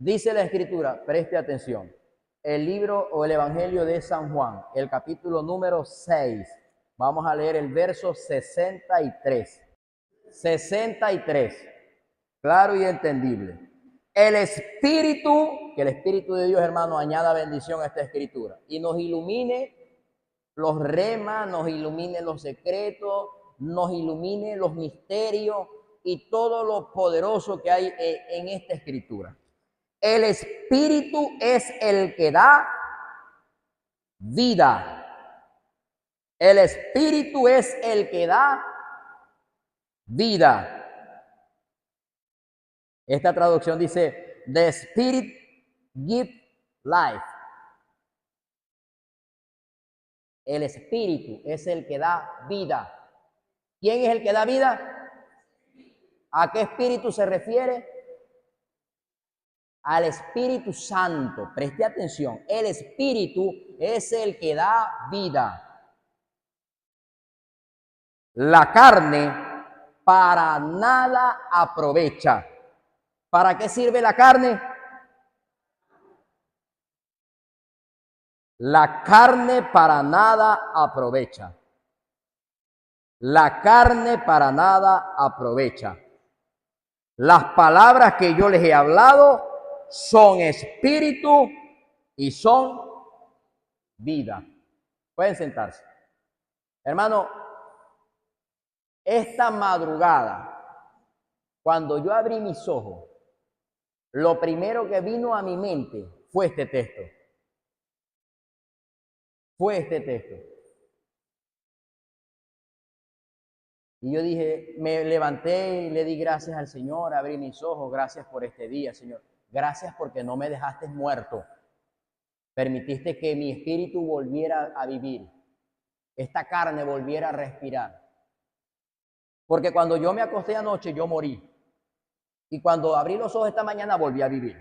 Dice la Escritura, preste atención, el libro o el Evangelio de San Juan, el capítulo número 6. Vamos a leer el verso 63. 63, claro y entendible. El Espíritu, que el Espíritu de Dios, hermano, añada bendición a esta Escritura y nos ilumine los remas, nos ilumine los secretos, nos ilumine los misterios y todo lo poderoso que hay en esta Escritura. El Espíritu es el que da vida. El Espíritu es el que da vida. Esta traducción dice, The Spirit gives life. El Espíritu es el que da vida. ¿Quién es el que da vida? ¿A qué Espíritu se refiere? Al Espíritu Santo. Preste atención. El Espíritu es el que da vida. La carne para nada aprovecha. ¿Para qué sirve la carne? La carne para nada aprovecha. La carne para nada aprovecha. Las palabras que yo les he hablado son espíritu y son vida. Pueden sentarse. Hermano, esta madrugada, cuando yo abrí mis ojos, lo primero que vino a mi mente fue este texto. Fue este texto. Y yo dije, me levanté y le di gracias al Señor, abrí mis ojos, gracias por este día, Señor. Gracias porque no me dejaste muerto. Permitiste que mi espíritu volviera a vivir. Esta carne volviera a respirar. Porque cuando yo me acosté anoche, yo morí. Y cuando abrí los ojos esta mañana, volví a vivir.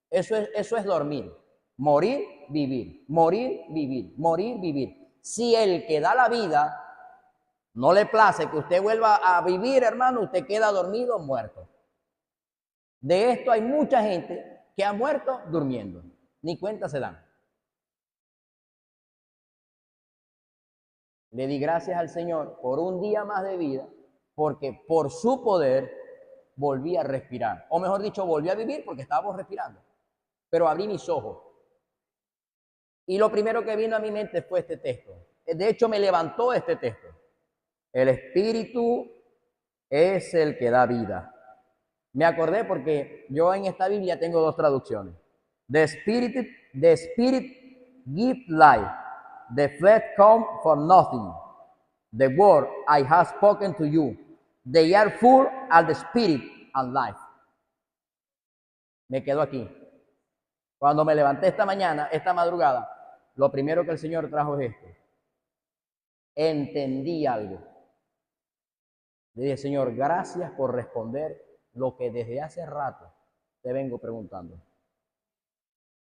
Eso es dormir. Morir, vivir. Morir, vivir. Morir, vivir. Si el que da la vida no le place que usted vuelva a vivir, hermano, usted queda dormido o muerto. De esto hay mucha gente que ha muerto durmiendo. Ni cuenta se dan. Le di gracias al Señor por un día más de vida, porque por su poder volví a respirar. O mejor dicho, volví a vivir porque estábamos respirando. Pero abrí mis ojos. Y lo primero que vino a mi mente fue este texto. De hecho, me levantó este texto. El Espíritu es el que da vida. Me acordé porque yo en esta Biblia tengo dos traducciones. The Spirit gives life. The flesh comes for nothing. The word I have spoken to you. They are full of the Spirit and life. Me quedo aquí. Cuando me levanté esta mañana, esta madrugada, lo primero que el Señor trajo es esto. Entendí algo. Le dije, Señor, gracias por responder lo que desde hace rato te vengo preguntando.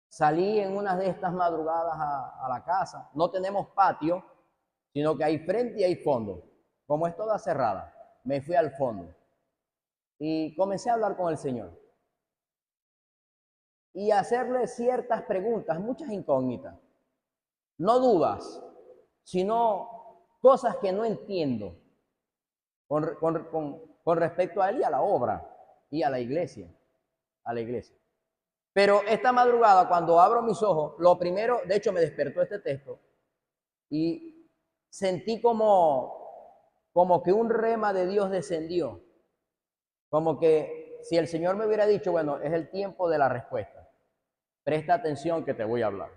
Salí en una de estas madrugadas a la casa. No tenemos patio, sino que hay frente y hay fondo. Como es toda cerrada, me fui al fondo y comencé a hablar con el Señor. Y a hacerle ciertas preguntas, muchas incógnitas. No dudas, sino cosas que no entiendo con respecto a él y a la obra y a la iglesia. Pero esta madrugada, cuando abro mis ojos, lo primero, de hecho me despertó este texto y sentí como que un rema de Dios descendió. Como que si el Señor me hubiera dicho, bueno, es el tiempo de la respuesta. Presta atención que te voy a hablar.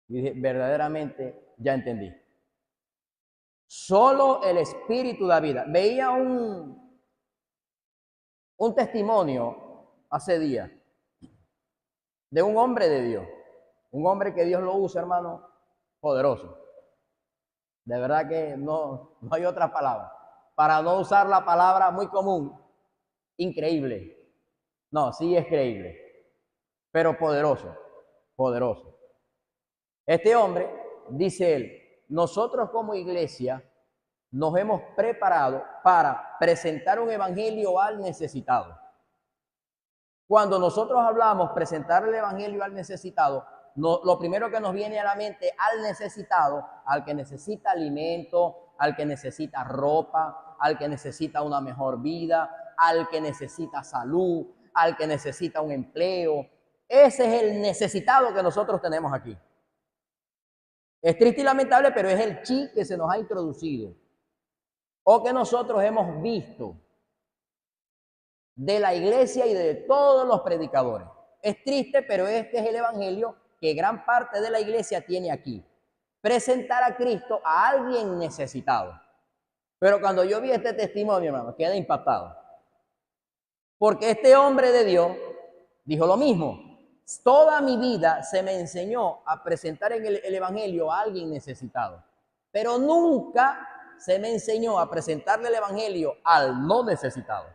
Y dije, verdaderamente ya entendí. Solo el Espíritu da vida. Veía un testimonio hace días de un hombre de Dios. Un hombre que Dios lo usa, hermano, poderoso. De verdad que no hay otra palabra. Para no usar la palabra muy común, increíble. No, sí es creíble, pero poderoso. Este hombre, dice él, nosotros como iglesia nos hemos preparado para presentar un evangelio al necesitado. Cuando nosotros hablamos presentar el evangelio al necesitado, lo primero que nos viene a la mente al necesitado, al que necesita alimento, al que necesita ropa, al que necesita una mejor vida, al que necesita salud, al que necesita un empleo. Ese es el necesitado que nosotros tenemos aquí. Es triste y lamentable, pero es el chip que se nos ha introducido o que nosotros hemos visto de la iglesia y de todos los predicadores. Es triste, pero este es el evangelio que gran parte de la iglesia tiene aquí. Presentar a Cristo a alguien necesitado. Pero cuando yo vi este testimonio, hermano, quedé impactado. Porque este hombre de Dios dijo lo mismo. Toda mi vida se me enseñó a presentar en el evangelio a alguien necesitado. Pero nunca se me enseñó a presentarle el evangelio al no necesitado.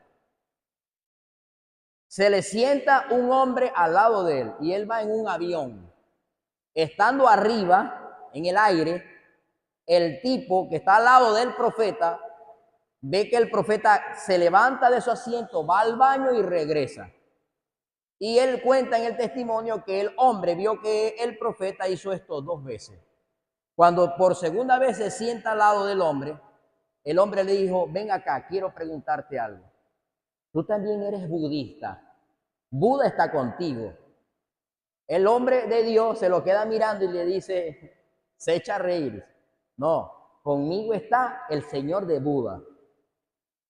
Se le sienta un hombre al lado de él y él va en un avión. Estando arriba, en el aire, el tipo que está al lado del profeta ve que el profeta se levanta de su asiento, va al baño y regresa. Y él cuenta en el testimonio que el hombre vio que el profeta hizo esto 2 veces. Cuando por segunda vez se sienta al lado del hombre, el hombre le dijo, ven acá, quiero preguntarte algo. Tú también eres budista. Buda está contigo. El hombre de Dios se lo queda mirando y le dice, se echa a reír. No, conmigo está el Señor de Buda.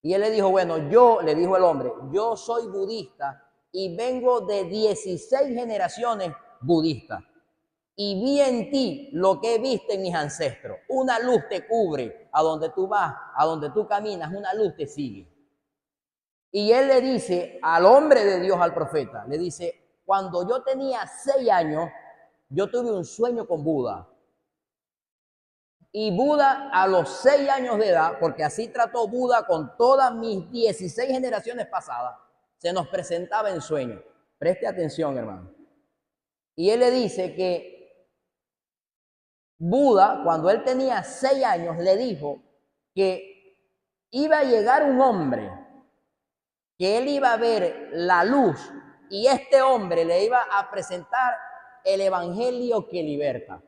Y él le dijo, bueno, le dijo el hombre, yo soy budista y vengo de 16 generaciones budistas. Y vi en ti lo que he visto en mis ancestros. Una luz te cubre a donde tú vas, a donde tú caminas, una luz te sigue. Y él le dice al hombre de Dios, al profeta, le dice, cuando yo tenía 6 años, yo tuve un sueño con Buda. Y Buda a los 6 años de edad, porque así trató Buda con todas mis 16 generaciones pasadas, se nos presentaba en sueño. Preste atención, hermano. Y él le dice que Buda, cuando él tenía 6 años, le dijo que iba a llegar un hombre, que él iba a ver la luz y este hombre le iba a presentar el evangelio que liberta.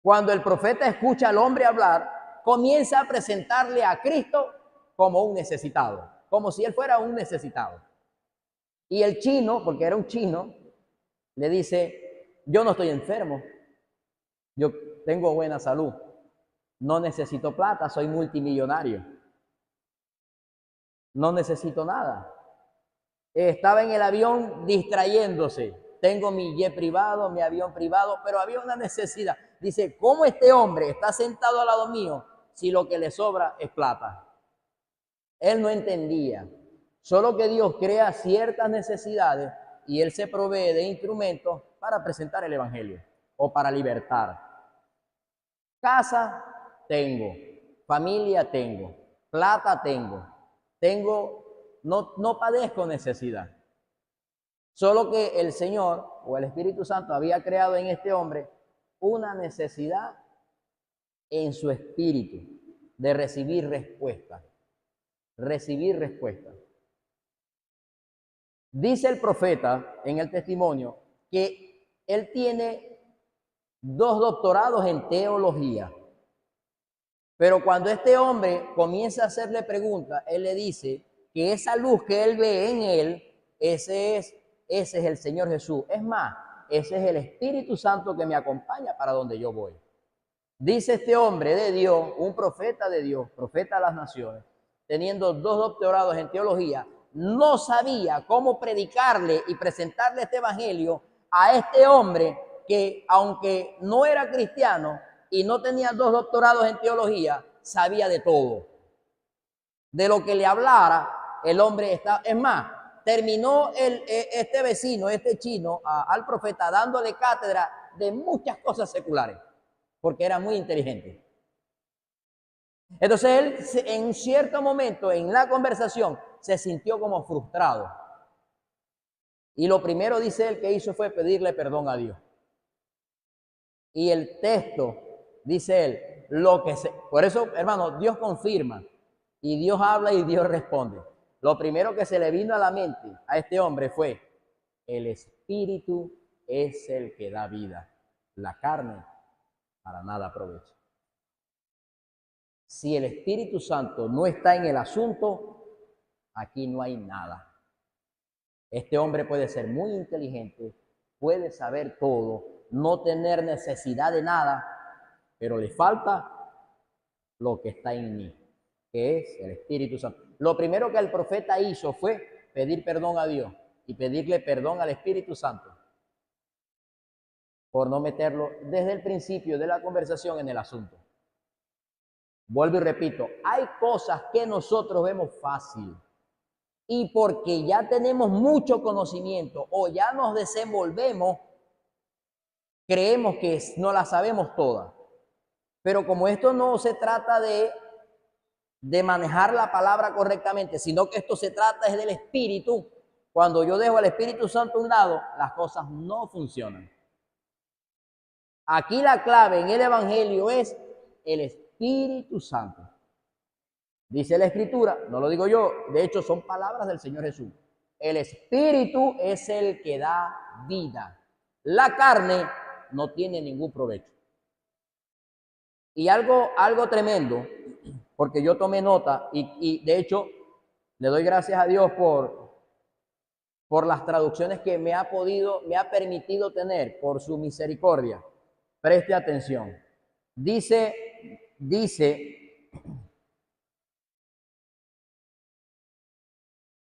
Cuando el profeta escucha al hombre hablar, comienza a presentarle a Cristo como un necesitado, como si él fuera un necesitado. Y el chino, porque era un chino, le dice, yo no estoy enfermo, yo tengo buena salud, no necesito plata, soy multimillonario, no necesito nada. Estaba en el avión distrayéndose, tengo mi jet privado, mi avión privado, pero había una necesidad. Dice, ¿cómo este hombre está sentado al lado mío si lo que le sobra es plata? Él no entendía. Solo que Dios crea ciertas necesidades y Él se provee de instrumentos para presentar el evangelio o para libertar. Casa tengo, familia tengo, plata tengo, no padezco necesidad. Solo que el Señor o el Espíritu Santo había creado en este hombre una necesidad en su espíritu de recibir respuesta. Recibir respuesta. Dice el profeta en el testimonio que él tiene 2 doctorados en teología. Pero cuando este hombre comienza a hacerle preguntas, él le dice que esa luz que él ve en él, ese es el Señor Jesús. Es más, ese es el Espíritu Santo que me acompaña para donde yo voy. Dice este hombre de Dios, un profeta de Dios, profeta de las naciones, teniendo 2 doctorados en teología, no sabía cómo predicarle y presentarle este evangelio a este hombre que, aunque no era cristiano y no tenía 2 doctorados en teología, sabía de todo. De lo que le hablara, el hombre está, es más, terminó este vecino, este chino, al profeta dándole cátedra de muchas cosas seculares, porque era muy inteligente. Entonces él, en cierto momento en la conversación, se sintió como frustrado. Y lo primero, dice él, que hizo fue pedirle perdón a Dios. Y el texto, dice él, por eso, hermano, Dios confirma, y Dios habla y Dios responde. Lo primero que se le vino a la mente a este hombre fue: el espíritu es el que da vida, la carne para nada aprovecha. Si el Espíritu Santo no está en el asunto, aquí no hay nada. Este hombre puede ser muy inteligente, puede saber todo, no tener necesidad de nada, pero le falta lo que está en mí, que es el Espíritu Santo. Lo primero que el profeta hizo fue pedir perdón a Dios y pedirle perdón al Espíritu Santo por no meterlo desde el principio de la conversación en el asunto. Vuelvo y repito, hay cosas que nosotros vemos fácil y porque ya tenemos mucho conocimiento o ya nos desenvolvemos, creemos que no las sabemos todas. Pero como esto no se trata de manejar la palabra correctamente, sino que esto se trata es del Espíritu, cuando yo dejo al Espíritu Santo a un lado, las cosas no funcionan. Aquí la clave en el Evangelio es el Espíritu Santo. Dice la Escritura, no lo digo yo, de hecho son palabras del Señor Jesús. El Espíritu es el que da vida. La carne no tiene ningún provecho. Y algo tremendo, porque yo tomé nota y de hecho le doy gracias a Dios por las traducciones que me ha permitido tener, por su misericordia. Preste atención. Dice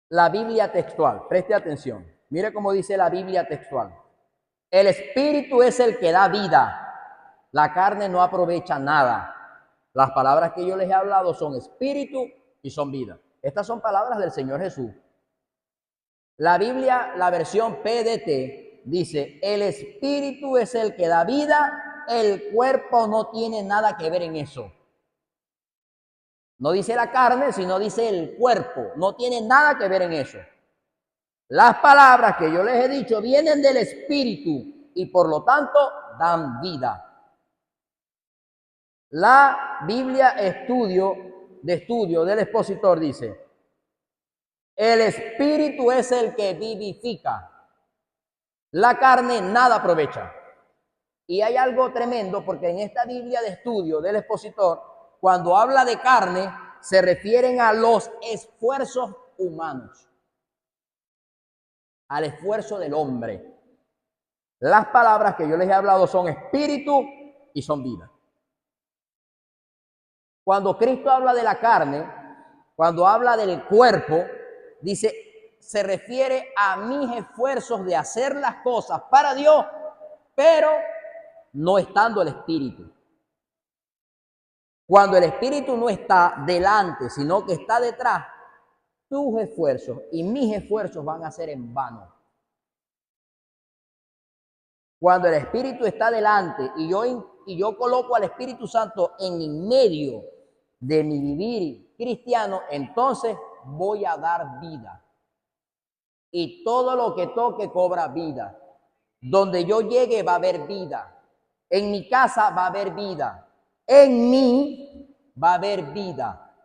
la Biblia textual, preste atención. Mire cómo dice la Biblia textual. El Espíritu es el que da vida. La carne no aprovecha nada. Las palabras que yo les he hablado son espíritu y son vida. Estas son palabras del Señor Jesús. La Biblia, la versión PDT, dice: el Espíritu es el que da vida. El cuerpo no tiene nada que ver en eso. No dice la carne, sino dice el cuerpo. No tiene nada que ver en eso. Las palabras que yo les he dicho vienen del Espíritu y por lo tanto dan vida. La Biblia estudio del expositor dice: el Espíritu es el que vivifica. La carne nada aprovecha. Y hay algo tremendo porque en esta Biblia de estudio del expositor, cuando habla de carne, se refieren a los esfuerzos humanos, al esfuerzo del hombre. Las palabras que yo les he hablado son espíritu y son vida. Cuando Cristo habla de la carne, cuando habla del cuerpo, dice, se refiere a mis esfuerzos de hacer las cosas para Dios, pero no estando el espíritu. Cuando el espíritu no está delante, sino que está detrás, tus esfuerzos y mis esfuerzos van a ser en vano. Cuando el Espíritu está delante y yo coloco al Espíritu Santo en medio de mi vivir cristiano, entonces voy a dar vida. Y todo lo que toque cobra vida. Donde yo llegue va a haber vida. En mi casa va a haber vida. En mí va a haber vida.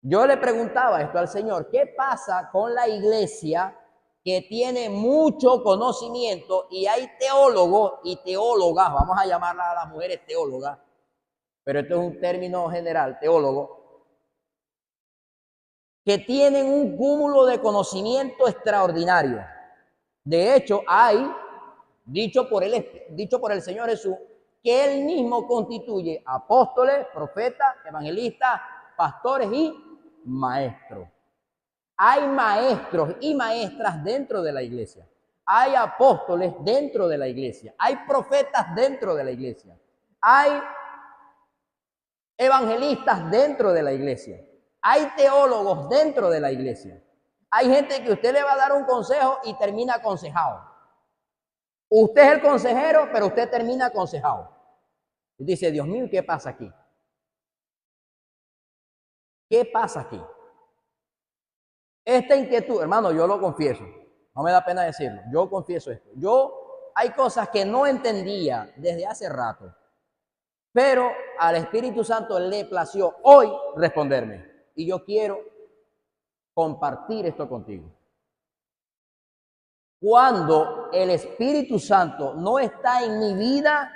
Yo le preguntaba esto al Señor: ¿qué pasa con la iglesia que tiene mucho conocimiento y hay teólogos y teólogas, vamos a llamarlas a las mujeres teólogas, pero esto es un término general, teólogo, que tienen un cúmulo de conocimiento extraordinario? De hecho, hay, dicho por el Señor Jesús, que Él mismo constituye apóstoles, profetas, evangelistas, pastores y maestros. Hay maestros y maestras dentro de la iglesia. Hay apóstoles dentro de la iglesia. Hay profetas dentro de la iglesia. Hay evangelistas dentro de la iglesia. Hay teólogos dentro de la iglesia. Hay gente que usted le va a dar un consejo y termina aconsejado. Usted es el consejero, pero usted termina aconsejado. Y dice: Dios mío, ¿qué pasa aquí? ¿Qué pasa aquí? Esta inquietud, hermano, yo lo confieso, no me da pena decirlo, yo confieso esto. Hay cosas que no entendía desde hace rato, pero al Espíritu Santo le plació hoy responderme. Y yo quiero compartir esto contigo. Cuando el Espíritu Santo no está en mi vida,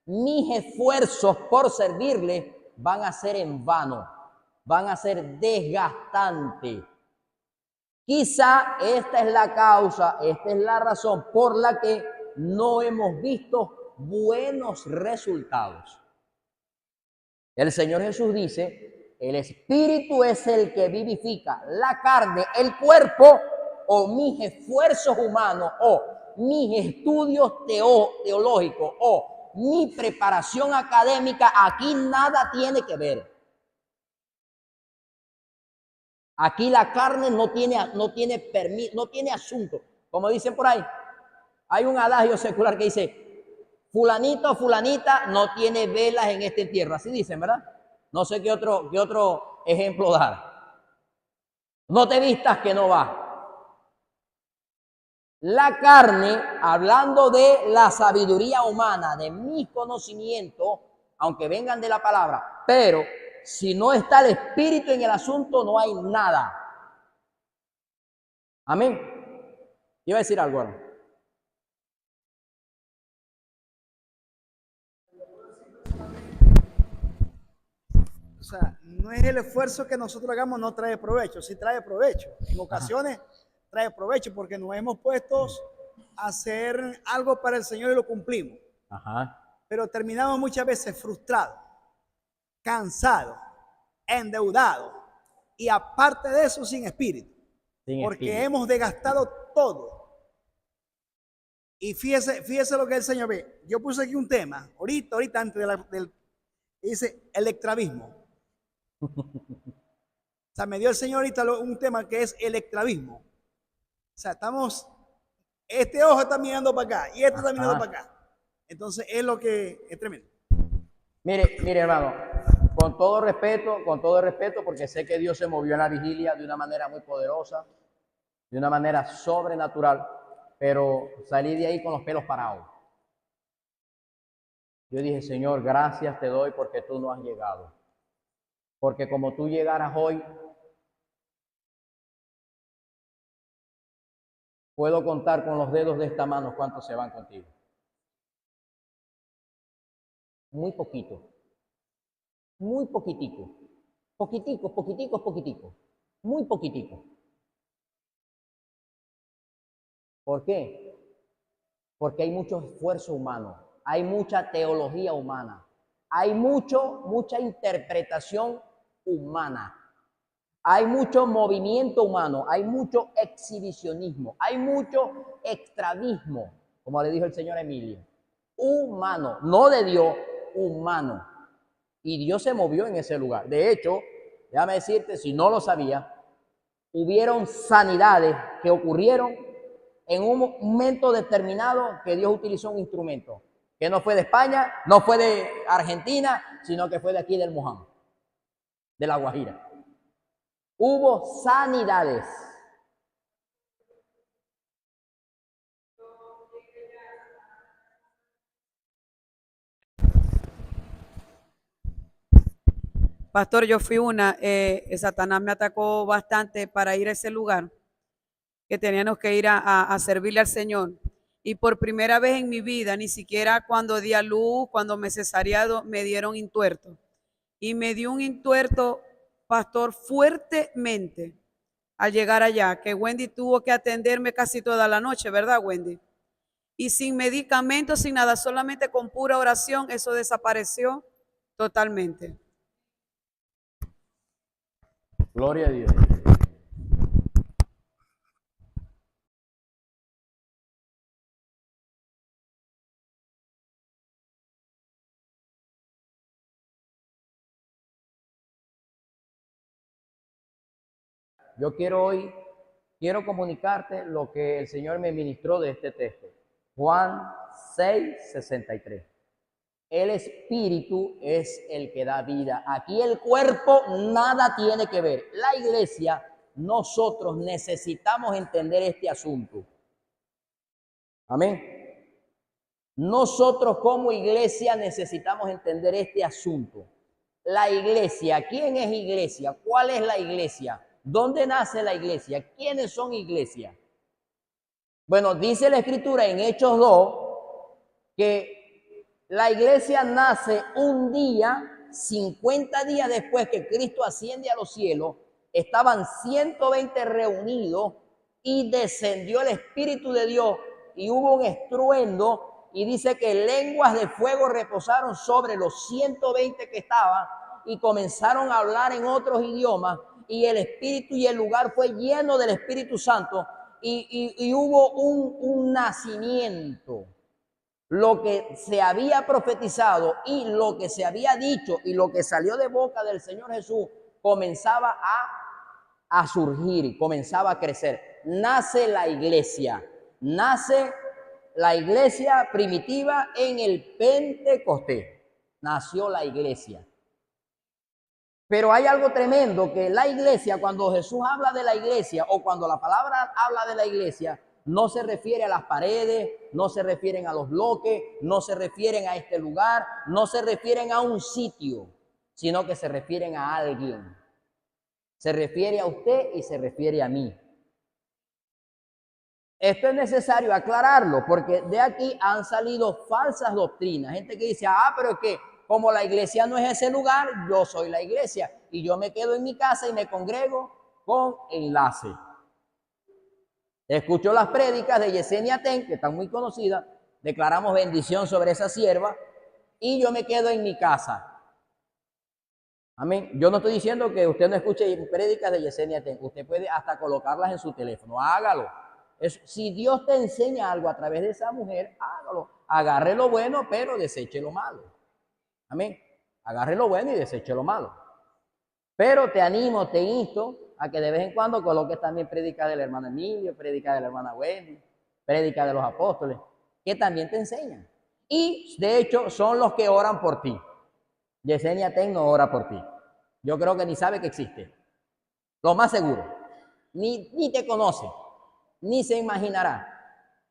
mis esfuerzos por servirle van a ser en vano, van a ser desgastantes. Quizá esta es la causa, esta es la razón por la que no hemos visto buenos resultados. El Señor Jesús dice, el Espíritu es el que vivifica, la carne, el cuerpo, o mis esfuerzos humanos, o mis estudios teológicos, o mi preparación académica, aquí nada tiene que ver. Aquí la carne no tiene asunto. Como dicen por ahí, hay un adagio secular que dice, fulanito o fulanita no tiene velas en este entierro. Así dicen, ¿verdad? No sé qué otro ejemplo dar. No te vistas que no vas. La carne, hablando de la sabiduría humana, de mis conocimientos, aunque vengan de la palabra, pero si no está el Espíritu en el asunto, no hay nada. Amén. Iba a decir algo ahora. O sea, no es el esfuerzo que nosotros hagamos, no trae provecho, sí trae provecho. En ocasiones trae provecho porque nos hemos puesto a hacer algo para el Señor y lo cumplimos. Ajá. Pero terminamos muchas veces frustrados, cansados, endeudados y aparte de eso sin espíritu. Porque hemos desgastado todo. Y fíjese lo que el Señor ve. Yo puse aquí un tema, ahorita antes del dice electrabismo. O sea, me dio el Señor ahorita un tema que es electrabismo. O sea, este ojo está mirando para acá y este está mirando para acá. Entonces es lo que es tremendo. Mire, hermano, con todo respeto, porque sé que Dios se movió en la vigilia de una manera muy poderosa, de una manera sobrenatural, pero salí de ahí con los pelos parados. Yo dije, Señor, gracias te doy porque tú no has llegado. Porque como tú llegaras hoy, puedo contar con los dedos de esta mano cuántos se van contigo. Muy poquito. Muy poquitico. Poquitico. Muy poquitico. ¿Por qué? Porque hay mucho esfuerzo humano, hay mucha teología humana, hay mucha interpretación humana, hay mucho movimiento humano, hay mucho exhibicionismo, hay mucho extravismo, como le dijo el señor Emilio, humano, no de Dios, humano. Y Dios se movió en ese lugar. De hecho, déjame decirte, si no lo sabía, hubieron sanidades que ocurrieron en un momento determinado que Dios utilizó un instrumento, que no fue de España, no fue de Argentina, sino que fue de aquí del Moján, de La Guajira. Hubo sanidades. Pastor, yo fui Satanás me atacó bastante para ir a ese lugar, que teníamos que ir a servirle al Señor. Y por primera vez en mi vida, ni siquiera cuando di a luz, cuando me cesariado, me dieron intuerto. Y me dio un intuerto, pastor, fuertemente al llegar allá, que Wendy tuvo que atenderme casi toda la noche, ¿verdad, Wendy? Y sin medicamentos, sin nada, solamente con pura oración, eso desapareció totalmente. Gloria a Dios. Yo quiero comunicarte lo que el Señor me ministró de este texto. Juan 6:63. El Espíritu es el que da vida. Aquí el cuerpo nada tiene que ver. La iglesia, nosotros necesitamos entender este asunto. Amén. Nosotros como iglesia necesitamos entender este asunto. La iglesia, ¿quién es iglesia? ¿Cuál es la iglesia? ¿Dónde nace la iglesia? ¿Quiénes son iglesia? Bueno, dice la Escritura en Hechos 2 que la iglesia nace un día, 50 días después que Cristo asciende a los cielos. Estaban 120 reunidos y descendió el Espíritu de Dios y hubo un estruendo y dice que lenguas de fuego reposaron sobre los 120 que estaban y comenzaron a hablar en otros idiomas y el Espíritu y el lugar fue lleno del Espíritu Santo y hubo un nacimiento. Lo que se había profetizado y lo que se había dicho y lo que salió de boca del Señor Jesús comenzaba a surgir, comenzaba a crecer. Nace la iglesia primitiva en el Pentecostés. Nació la iglesia. Pero hay algo tremendo, que la iglesia, cuando Jesús habla de la iglesia o cuando la palabra habla de la iglesia, no se refiere a las paredes, no se refieren a los bloques, no se refieren a este lugar, no se refieren a un sitio, sino que se refieren a alguien. Se refiere a usted y se refiere a mí. Esto es necesario aclararlo porque de aquí han salido falsas doctrinas. Gente que dice, pero es que como la iglesia no es ese lugar, yo soy la iglesia y yo me quedo en mi casa y me congrego con enlace. Escucho las prédicas de Yesenia Ten, que están muy conocidas, declaramos bendición sobre esa sierva y yo me quedo en mi casa. Amén. Yo no estoy diciendo que usted no escuche prédicas de Yesenia Ten, usted puede hasta colocarlas en su teléfono, hágalo. Si Dios te enseña algo a través de esa mujer, hágalo. Agarre lo bueno, pero deseche lo malo. Amén. Agarre lo bueno y deseche lo malo. Pero te animo, te insto a que de vez en cuando coloques también prédica del hermano Emilio, prédica de la hermana Wendy, prédica de los apóstoles, que también te enseñan. Y de hecho son los que oran por ti. Yesenia Ten no ora por ti. Yo creo que ni sabe que existe. Lo más seguro. Ni te conoce, ni se imaginará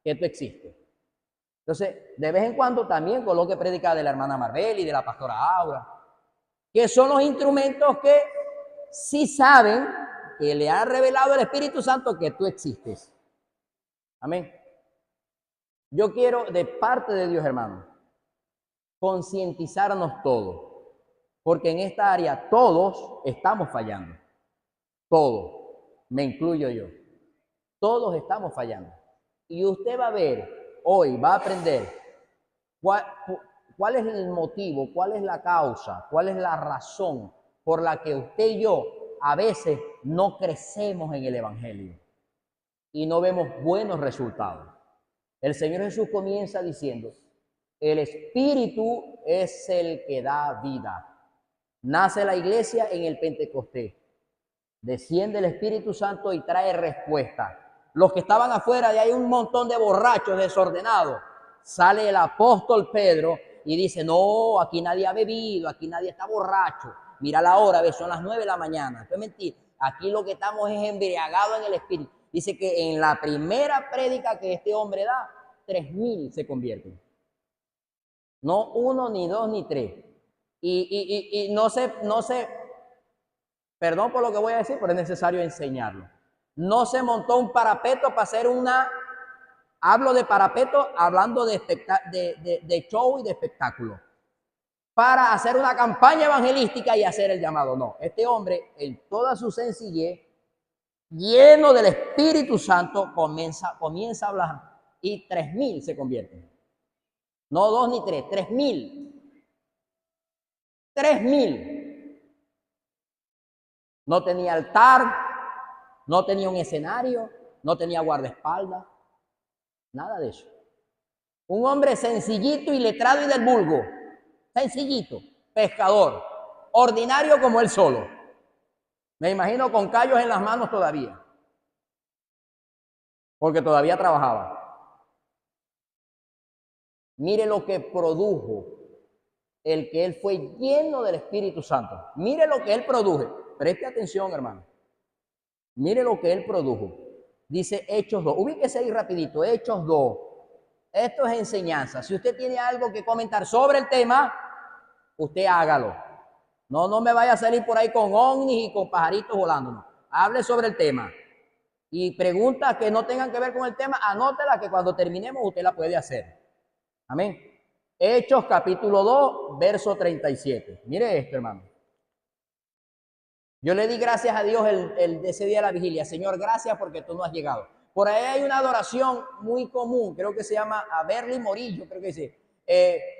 que tú existes. Entonces, de vez en cuando también coloque prédica de la hermana Marbel y de la pastora Aura, que son los instrumentos que sí saben que le ha revelado el Espíritu Santo que tú existes. Amén. Yo quiero, de parte de Dios, hermano, concientizarnos todos, porque en esta área todos estamos fallando. Todos, me incluyo yo. Todos estamos fallando. Y usted va a ver, hoy va a aprender cuál es el motivo, cuál es la causa, cuál es la razón por la que usted y yo a veces no crecemos en el Evangelio y no vemos buenos resultados. El Señor Jesús comienza diciendo, el Espíritu es el que da vida. Nace la iglesia en el Pentecostés. Desciende el Espíritu Santo y trae respuesta. Los que estaban afuera, de ahí un montón de borrachos desordenados. Sale el apóstol Pedro y dice, no, aquí nadie ha bebido, aquí nadie está borracho. Mira la hora, ¿ves? Son las 9 de la mañana. Esto es mentira. Aquí lo que estamos es embriagados en el Espíritu. Dice que en la primera prédica que este hombre da, 3,000 se convierten. No 1, ni 2, ni 3. Y no sé, perdón por lo que voy a decir, pero es necesario enseñarlo. No se montó un parapeto para hacer hablo de parapeto hablando de show y de espectáculo, para hacer una campaña evangelística y hacer el llamado. No, este hombre en toda su sencillez, lleno del Espíritu Santo, comienza a hablar y 3,000 se convierten. No 2 ni 3, 3,000. 3,000. No tenía altar, no tenía un escenario, no tenía guardaespaldas, nada de eso. Un hombre sencillito y letrado y del vulgo, sencillito, pescador, ordinario como él solo. Me imagino con callos en las manos todavía, porque todavía trabajaba. Mire lo que produjo el que él fue lleno del Espíritu Santo. Mire lo que él produjo. Preste atención, hermano. Mire lo que él produjo. Dice Hechos 2. Ubíquese ahí rapidito. Hechos 2. Esto es enseñanza. Si usted tiene algo que comentar sobre el tema, usted hágalo. No me vaya a salir por ahí con ovnis y con pajaritos volando. No. hable sobre el tema. Y preguntas que no tengan que ver con el tema, anótela que cuando terminemos usted la puede hacer. Amén. Hechos capítulo 2, verso 37. Mire esto, hermano. Yo le di gracias a Dios de ese día de la vigilia. Señor, gracias porque tú no has llegado. Por ahí hay una adoración muy común, creo que se llama Averly Morillo, creo que dice,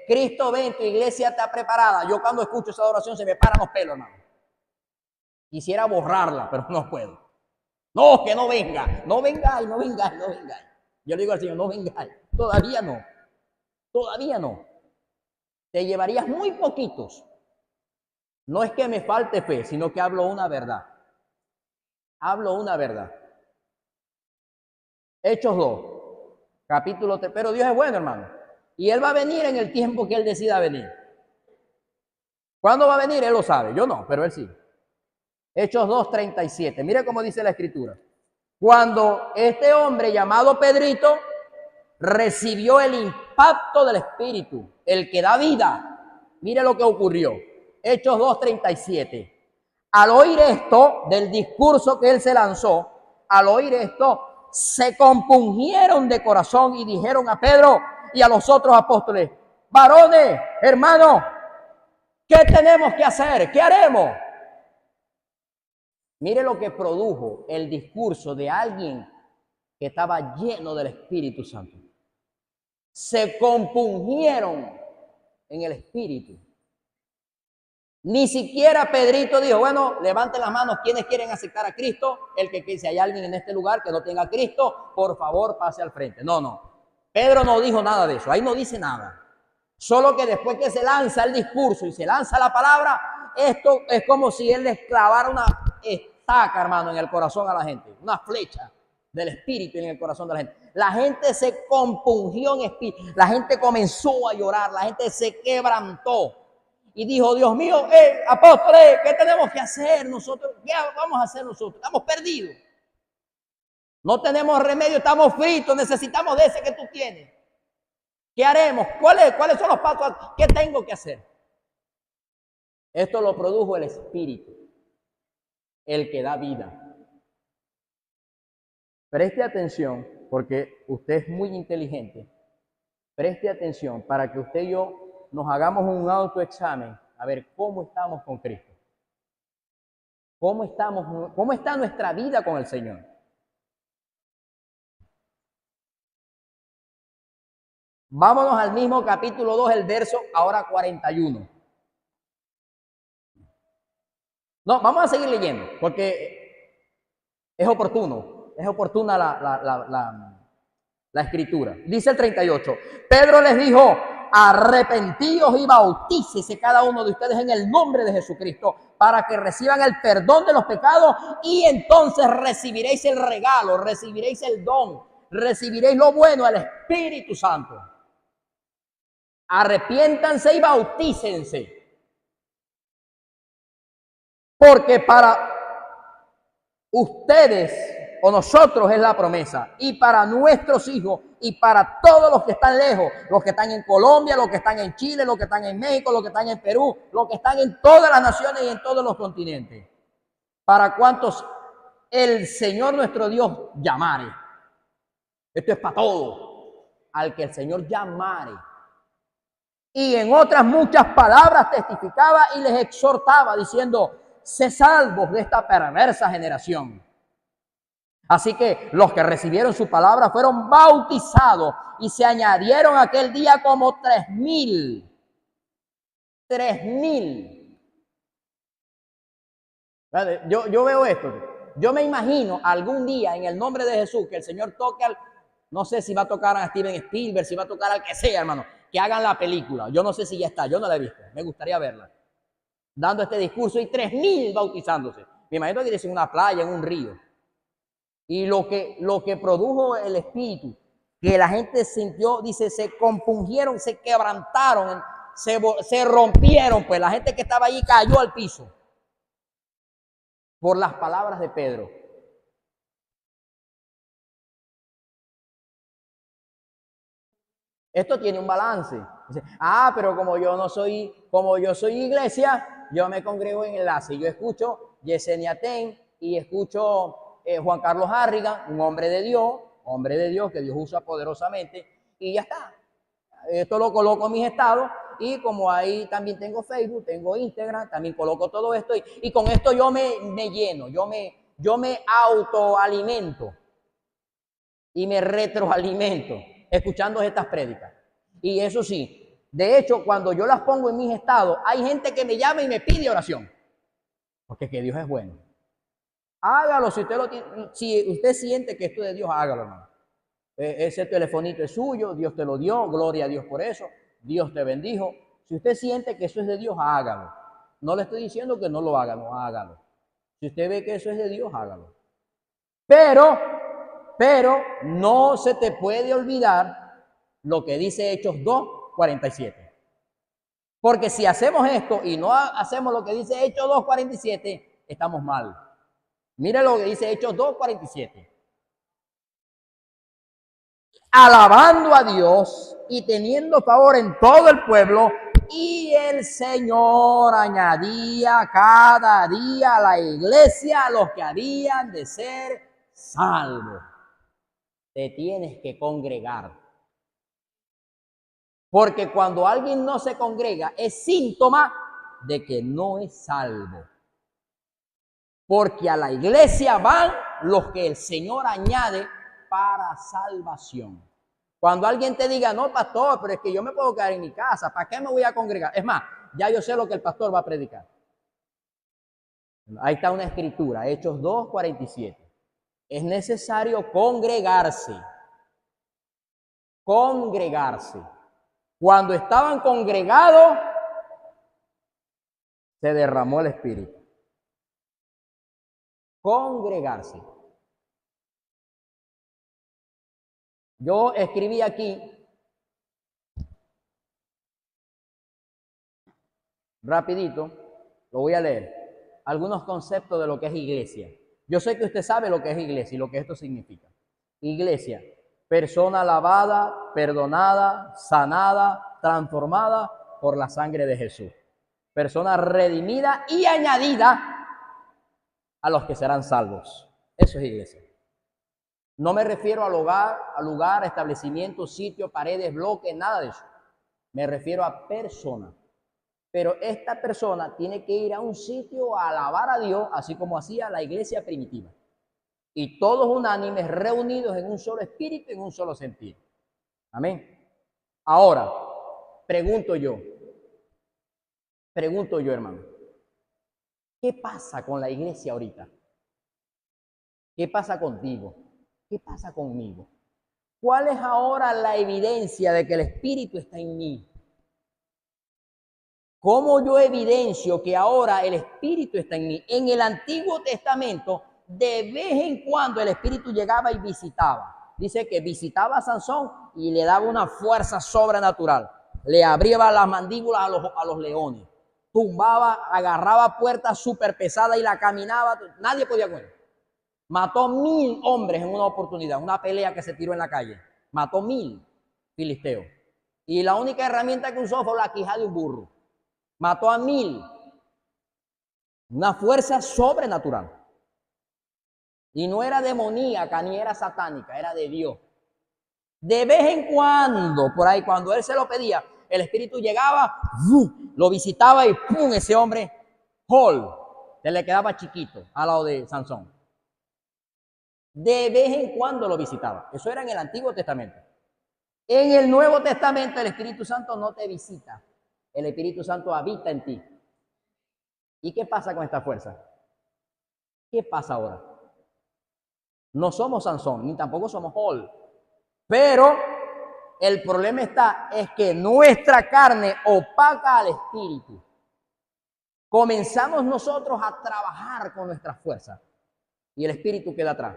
Cristo ven, tu iglesia está preparada. Yo cuando escucho esa adoración se me paran los pelos, hermano. Quisiera borrarla, pero no puedo. No, que no venga. No vengáis, no vengáis, no vengáis. Yo le digo al Señor, no vengáis. Todavía no. Todavía no. Te llevarías muy poquitos. No es que me falte fe, sino que hablo una verdad. Hablo una verdad. Hechos 2, capítulo 3. Pero Dios es bueno, hermano. Y Él va a venir en el tiempo que Él decida venir. ¿Cuándo va a venir? Él lo sabe. Yo no, pero Él sí. Hechos 2, 37. Mire cómo dice la Escritura. Cuando este hombre llamado Pedrito recibió el impacto del Espíritu, el que da vida. Mire lo que ocurrió. Hechos 2, 37. Al oír esto del discurso que él se lanzó, al oír esto, se compungieron de corazón y dijeron a Pedro y a los otros apóstoles: varones, hermanos, ¿qué tenemos que hacer? ¿Qué haremos? Mire lo que produjo el discurso de alguien que estaba lleno del Espíritu Santo. Se compungieron en el Espíritu. Ni siquiera Pedrito dijo, bueno, levanten las manos quienes quieren aceptar a Cristo. El que si hay alguien en este lugar que no tenga a Cristo, por favor pase al frente. No, no. Pedro no dijo nada de eso. Ahí no dice nada. Solo que después que se lanza el discurso y se lanza la palabra, esto es como si él les clavara una estaca, hermano, en el corazón a la gente. Una flecha del Espíritu en el corazón de la gente. La gente se compungió en espíritu. La gente comenzó a llorar. La gente se quebrantó. Y dijo, Dios mío, apóstoles, ¿qué tenemos que hacer nosotros? ¿Qué vamos a hacer nosotros? Estamos perdidos. No tenemos remedio, estamos fritos, necesitamos de ese que tú tienes. ¿Qué haremos? ¿Cuáles son los pasos? ¿Qué tengo que hacer? Esto lo produjo el Espíritu, el que da vida. Preste atención, porque usted es muy inteligente. Preste atención para que usted y yo nos hagamos un autoexamen a ver cómo estamos con Cristo. ¿Cómo está nuestra vida con el Señor? Vámonos al mismo capítulo 2, el verso ahora 41. No, vamos a seguir leyendo, porque es oportuna la escritura. Dice el 38, Pedro les dijo, arrepentíos y bautícese cada uno de ustedes en el nombre de Jesucristo para que reciban el perdón de los pecados y entonces recibiréis el regalo, recibiréis el don, recibiréis lo bueno, el Espíritu Santo. Arrepiéntanse y bautícense. Porque para ustedes o nosotros es la promesa, y para nuestros hijos, y para todos los que están lejos, los que están en Colombia, los que están en Chile, los que están en México, los que están en Perú, los que están en todas las naciones y en todos los continentes. Para cuantos el Señor nuestro Dios llamare. Esto es para todos. Al que el Señor llamare. Y en otras muchas palabras testificaba y les exhortaba diciendo, sé salvos de esta perversa generación. Así que los que recibieron su palabra fueron bautizados y se añadieron aquel día como 3,000. 3,000. Yo veo esto. Yo me imagino algún día en el nombre de Jesús que el Señor toque no sé si va a tocar a Steven Spielberg, si va a tocar al que sea, hermano, que hagan la película. Yo no sé si ya está, yo no la he visto. Me gustaría verla. Dando este discurso y 3,000 bautizándose. Me imagino que es en una playa, en un río. Y lo que produjo el Espíritu, que la gente sintió, dice, se compungieron, se quebrantaron, se rompieron, pues la gente que estaba allí cayó al piso por las palabras de Pedro. Esto tiene un balance. Dice, pero como yo soy iglesia, yo me congrego en enlace. Yo escucho Yesenia Ten, y escucho Juan Carlos Harrigan, un hombre de Dios que Dios usa poderosamente, y ya está. Esto lo coloco en mis estados, y como ahí también tengo Facebook, tengo Instagram, también coloco todo esto, y con esto yo me lleno, yo me autoalimento y me retroalimento escuchando estas prédicas. Y eso sí, de hecho, cuando yo las pongo en mis estados, hay gente que me llama y me pide oración, porque que Dios es bueno. Hágalo, si usted siente que esto es de Dios, hágalo, hermano. Ese telefonito es suyo, Dios te lo dio, gloria a Dios por eso, Dios te bendijo. Si usted siente que eso es de Dios, hágalo. No le estoy diciendo que no lo haga, no, hágalo. Si usted ve que eso es de Dios, hágalo. Pero no se te puede olvidar lo que dice Hechos 2:47. Porque si hacemos esto y no hacemos lo que dice Hechos 2:47, estamos mal. Mire lo que dice Hechos 2:47. Alabando a Dios y teniendo favor en todo el pueblo, y el Señor añadía cada día a la iglesia a los que habían de ser salvos. Te tienes que congregar. Porque cuando alguien no se congrega es síntoma de que no es salvo. Porque a la iglesia van los que el Señor añade para salvación. Cuando alguien te diga, no, pastor, pero es que yo me puedo quedar en mi casa, ¿para qué me voy a congregar? Es más, ya yo sé lo que el pastor va a predicar. Ahí está una escritura, Hechos 2:47. Es necesario congregarse. Congregarse. Cuando estaban congregados, se derramó el Espíritu. Congregarse. Yo escribí aquí, rapidito, lo voy a leer, algunos conceptos de lo que es iglesia. Yo sé que usted sabe lo que es iglesia y lo que esto significa. Iglesia, persona lavada, perdonada, sanada, transformada por la sangre de Jesús. Persona redimida y añadida a los que serán salvos. Eso es iglesia. No me refiero al lugar, establecimiento, sitio, paredes, bloques, nada de eso. Me refiero a persona. Pero esta persona tiene que ir a un sitio a alabar a Dios, así como hacía la iglesia primitiva. Y todos unánimes, reunidos en un solo espíritu, en un solo sentir. Amén. Ahora, pregunto yo, hermano, ¿qué pasa con la iglesia ahorita? ¿Qué pasa contigo? ¿Qué pasa conmigo? ¿Cuál es ahora la evidencia de que el Espíritu está en mí? ¿Cómo yo evidencio que ahora el Espíritu está en mí? En el Antiguo Testamento, de vez en cuando el Espíritu llegaba y visitaba. Dice que visitaba a Sansón y le daba una fuerza sobrenatural. Le abría las mandíbulas a los leones. Tumbaba, agarraba puertas súper pesadas y la caminaba. Nadie podía con él. Mató 1000 hombres en una oportunidad, una pelea que se tiró en la calle. Mató 1000 filisteos. Y la única herramienta que usó fue la quijada de un burro. Mató a 1000. Una fuerza sobrenatural. Y no era demoníaca ni era satánica, era de Dios. De vez en cuando, por ahí, cuando él se lo pedía, el Espíritu llegaba, lo visitaba y ¡pum! Ese hombre, se le quedaba chiquito al lado de Sansón. De vez en cuando lo visitaba. Eso era en el Antiguo Testamento. En el Nuevo Testamento el Espíritu Santo no te visita. El Espíritu Santo habita en ti. ¿Y qué pasa con esta fuerza? ¿Qué pasa ahora? No somos Sansón, ni tampoco somos Hall. Pero el problema es que nuestra carne opaca al Espíritu. Comenzamos nosotros a trabajar con nuestra fuerza y el Espíritu queda atrás.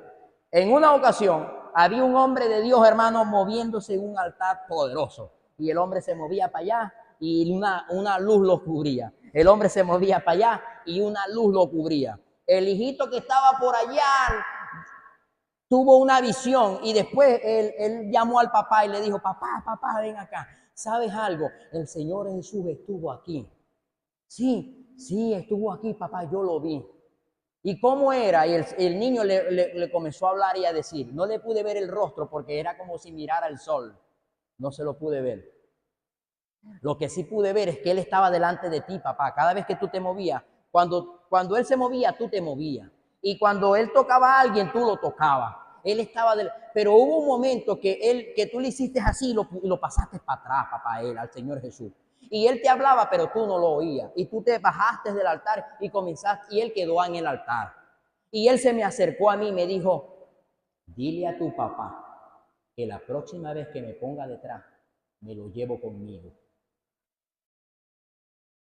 En una ocasión había un hombre de Dios, hermano, moviéndose en un altar poderoso. Y el hombre se movía para allá y una luz lo cubría. El hombre se movía para allá y una luz lo cubría. El hijito que estaba por allá tuvo una visión y después él llamó al papá y le dijo, papá, ven acá. ¿Sabes algo? El Señor Jesús estuvo aquí. Sí, estuvo aquí, papá, yo lo vi. ¿Y cómo era? Y el niño le comenzó a hablar y a decir, no le pude ver el rostro porque era como si mirara el sol. No se lo pude ver. Lo que sí pude ver es que él estaba delante de ti, papá. Cada vez que tú te movías, cuando él se movía, tú te movías. Y cuando él tocaba a alguien, tú lo tocabas. Él estaba pero hubo un momento que tú le hiciste así y lo pasaste para atrás, papá, al Señor Jesús. Y él te hablaba, pero tú no lo oías. Y tú te bajaste del altar y comenzaste, y él quedó en el altar. Y él se me acercó a mí y me dijo, dile a tu papá que la próxima vez que me ponga detrás, me lo llevo conmigo.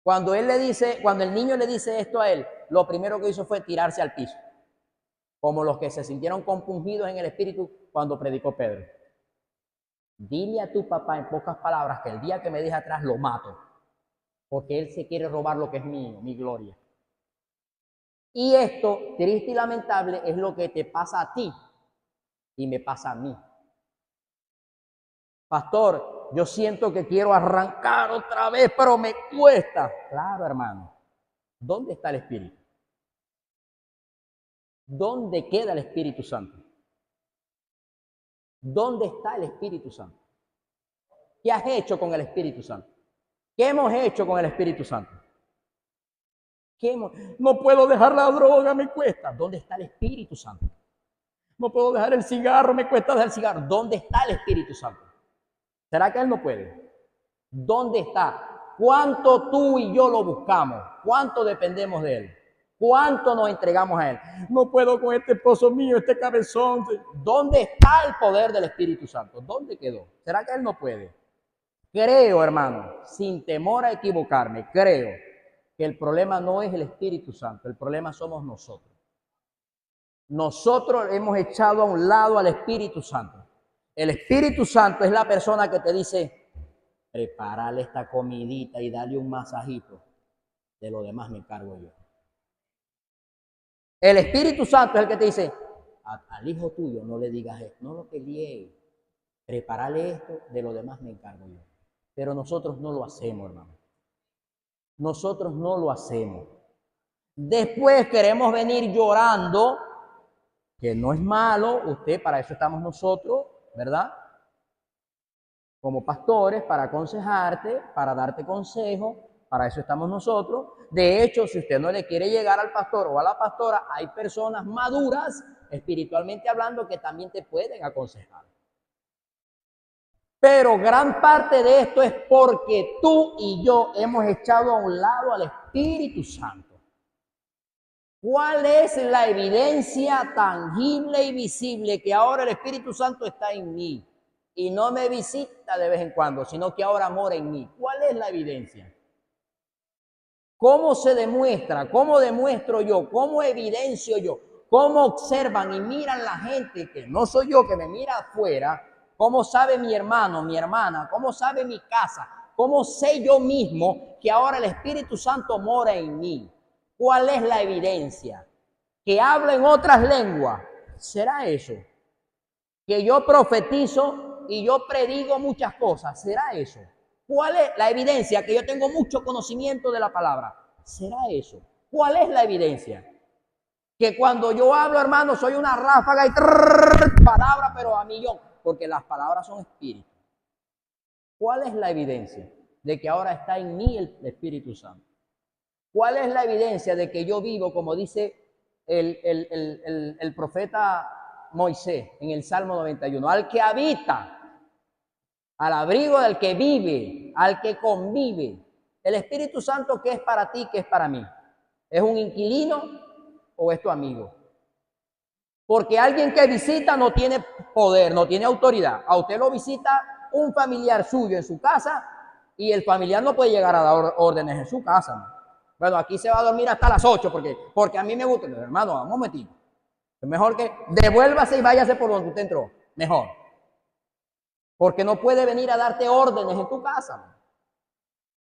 Cuando el niño le dice esto a él, lo primero que hizo fue tirarse al piso, como los que se sintieron compungidos en el espíritu cuando predicó Pedro. Dile a tu papá en pocas palabras que el día que me deje atrás lo mato, porque él se quiere robar lo que es mío, mi gloria. Y esto, triste y lamentable, es lo que te pasa a ti y me pasa a mí. Pastor, yo siento que quiero arrancar otra vez, pero me cuesta. Claro, hermano. ¿Dónde está el Espíritu? ¿Dónde queda el Espíritu Santo? ¿Dónde está el Espíritu Santo? ¿Qué has hecho con el Espíritu Santo? ¿Qué hemos hecho con el Espíritu Santo? No puedo dejar la droga, me cuesta. ¿Dónde está el Espíritu Santo? No puedo dejar el cigarro, me cuesta dejar el cigarro. ¿Dónde está el Espíritu Santo? ¿Será que Él no puede? ¿Dónde está? ¿Cuánto tú y yo lo buscamos? ¿Cuánto dependemos de Él? ¿Cuánto nos entregamos a Él? No puedo con este esposo mío, este cabezón. ¿Dónde está el poder del Espíritu Santo? ¿Dónde quedó? ¿Será que Él no puede? Creo, hermano, sin temor a equivocarme, creo que el problema no es el Espíritu Santo, el problema somos nosotros. Nosotros hemos echado a un lado al Espíritu Santo. El Espíritu Santo es la persona que te dice, prepárale esta comidita y dale un masajito. De lo demás me encargo yo. El Espíritu Santo es el que te dice, al hijo tuyo no le digas esto, no lo pelees. Prepárale esto, de lo demás me encargo yo. Pero nosotros no lo hacemos, hermano. Nosotros no lo hacemos. Después queremos venir llorando, que no es malo, para eso estamos nosotros, ¿verdad? Como pastores, para aconsejarte, para darte consejo, para eso estamos nosotros. De hecho, si usted no le quiere llegar al pastor o a la pastora, hay personas maduras, espiritualmente hablando, que también te pueden aconsejar. Pero gran parte de esto es porque tú y yo hemos echado a un lado al Espíritu Santo. ¿Cuál es la evidencia tangible y visible que ahora el Espíritu Santo está en mí? Y no me visita de vez en cuando, sino que ahora mora en mí. ¿Cuál es la evidencia? ¿Cómo se demuestra? ¿Cómo demuestro yo? ¿Cómo evidencio yo? ¿Cómo observan y miran la gente que no soy yo, que me mira afuera? ¿Cómo sabe mi hermano, mi hermana? ¿Cómo sabe mi casa? ¿Cómo sé yo mismo que ahora el Espíritu Santo mora en mí? ¿Cuál es la evidencia? ¿Que hablo en otras lenguas? ¿Será eso? ¿Que yo profetizo y yo predigo muchas cosas? ¿Será eso? ¿Cuál es la evidencia? Que yo tengo mucho conocimiento de la palabra. ¿Será eso? ¿Cuál es la evidencia? Que cuando yo hablo, hermano, soy una ráfaga y palabra, pero a millón, porque las palabras son espíritu. ¿Cuál es la evidencia de que ahora está en mí el Espíritu Santo? ¿Cuál es la evidencia de que yo vivo, como dice el profeta Moisés en el Salmo 91, al que habita, al abrigo del que vive, al que convive? El Espíritu Santo, ¿qué es para ti, qué es para mí? ¿Es un inquilino o es tu amigo? Porque alguien que visita no tiene poder, no tiene autoridad. A usted lo visita un familiar suyo en su casa y el familiar no puede llegar a dar órdenes en su casa, ¿no? Bueno, aquí se va a dormir hasta las 8 porque a mí me gusta. Hermano, un momentito. Es mejor que devuélvase y váyase por donde usted entró. Mejor. Porque no puede venir a darte órdenes en tu casa, ¿no?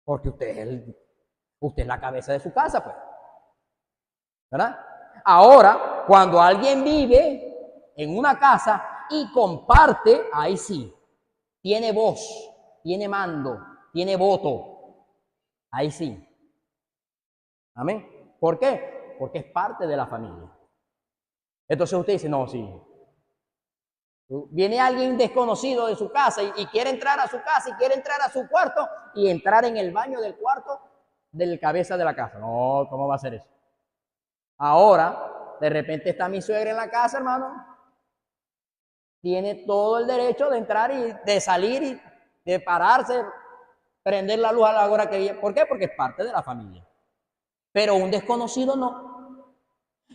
Porque usted es la cabeza de su casa, pues. ¿Verdad? Ahora, cuando alguien vive en una casa y comparte, ahí sí, tiene voz, tiene mando, tiene voto. Ahí sí. Amén. ¿Por qué? Porque es parte de la familia. Entonces usted dice, no, sí. Viene alguien desconocido de su casa y quiere entrar a su casa y quiere entrar a su cuarto y entrar en el baño del cuarto del cabeza de la casa. No, ¿cómo va a ser eso? Ahora, de repente está mi suegra en la casa, hermano. Tiene todo el derecho de entrar y de salir y de pararse, prender la luz a la hora que viene. ¿Por qué? Porque es parte de la familia. Pero un desconocido no.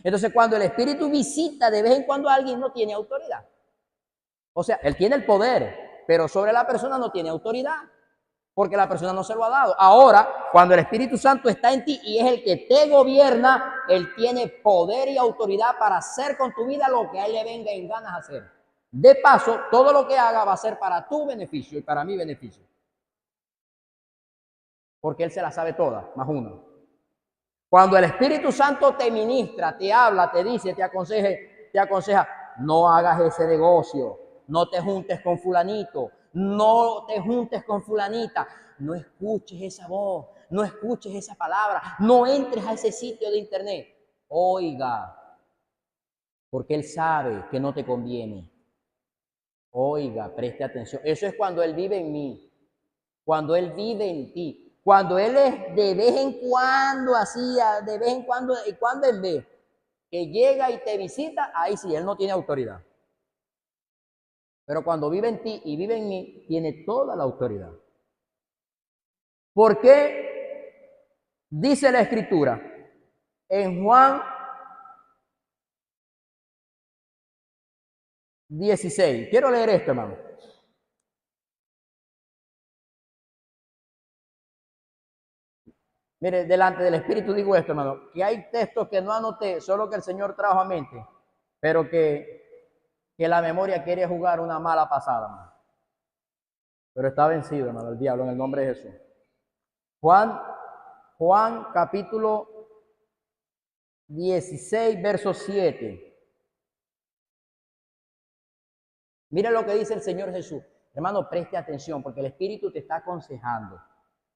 Entonces, cuando el Espíritu visita de vez en cuando a alguien, no tiene autoridad. O sea, él tiene el poder, pero sobre la persona no tiene autoridad, porque la persona no se lo ha dado. Ahora, cuando el Espíritu Santo está en ti y es el que te gobierna, él tiene poder y autoridad para hacer con tu vida lo que a él le venga en ganas hacer. De paso, todo lo que haga va a ser para tu beneficio y para mi beneficio. Porque él se la sabe toda, más uno. Cuando el Espíritu Santo te ministra, te habla, te dice, te aconseja, no hagas ese negocio. No te juntes con fulanito, no te juntes con fulanita, no escuches esa voz, no escuches esa palabra, no entres a ese sitio de internet. Oiga, porque él sabe que no te conviene. Oiga, preste atención. Eso es cuando él vive en mí, cuando él vive en ti, cuando él es de vez en cuando, así, de vez en cuando, y cuando en vez, que llega y te visita, ahí sí, él no tiene autoridad. Pero cuando vive en ti y vive en mí, tiene toda la autoridad. ¿Por qué dice la Escritura en Juan 16? Quiero leer esto, hermano. Mire, delante del Espíritu digo esto, hermano, que hay textos que no anoté, solo que el Señor trajo a mente, pero que la memoria quiere jugar una mala pasada, hermano. Pero está vencido, hermano, el diablo, en el nombre de Jesús. Juan capítulo 16, verso 7. Mira lo que dice el Señor Jesús. Hermano, preste atención, porque el Espíritu te está aconsejando.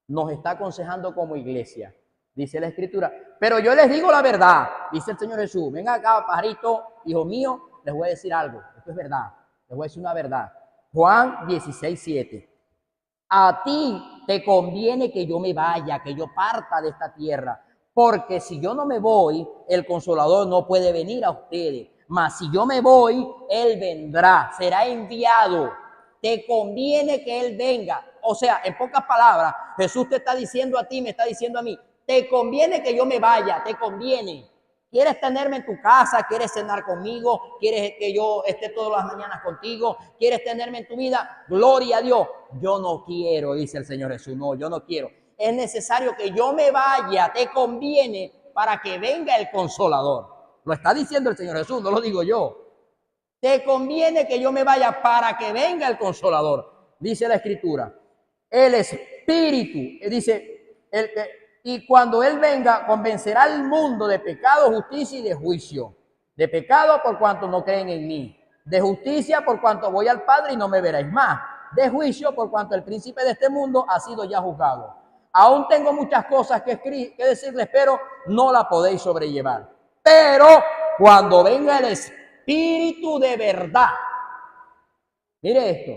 Nos está aconsejando como iglesia. Dice la Escritura. Pero yo les digo la verdad, dice el Señor Jesús. Venga acá, pajarito, hijo mío, les voy a decir algo. Esto es verdad. Les voy a decir una verdad. Juan 16, 7. A ti te conviene que yo me vaya, que yo parta de esta tierra. Porque si yo no me voy, el Consolador no puede venir a ustedes. Mas si yo me voy, Él vendrá, será enviado. Te conviene que Él venga. O sea, en pocas palabras, Jesús te está diciendo a ti, me está diciendo a mí, te conviene que yo me vaya, te conviene. ¿Quieres tenerme en tu casa? ¿Quieres cenar conmigo? ¿Quieres que yo esté todas las mañanas contigo? ¿Quieres tenerme en tu vida? Gloria a Dios. Yo no quiero, dice el Señor Jesús. No, yo no quiero. Es necesario que yo me vaya, te conviene para que venga el Consolador. Lo está diciendo el Señor Jesús, no lo digo yo. Te conviene que yo me vaya para que venga el Consolador. Dice la Escritura. El Espíritu, dice, y cuando Él venga, convencerá al mundo de pecado, justicia y de juicio. De pecado por cuanto no creen en mí. De justicia por cuanto voy al Padre y no me veréis más. De juicio por cuanto el príncipe de este mundo ha sido ya juzgado. Aún tengo muchas cosas que decirles, pero no la podéis sobrellevar. Pero cuando venga el Espíritu de verdad, mire esto,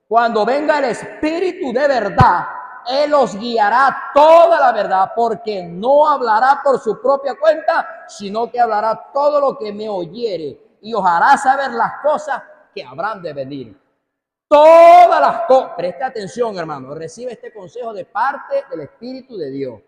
cuando venga el Espíritu de verdad, Él os guiará toda la verdad, porque no hablará por su propia cuenta, sino que hablará todo lo que me oyere y os hará saber las cosas que habrán de venir. Todas las cosas, preste atención, hermano, recibe este consejo de parte del Espíritu de Dios.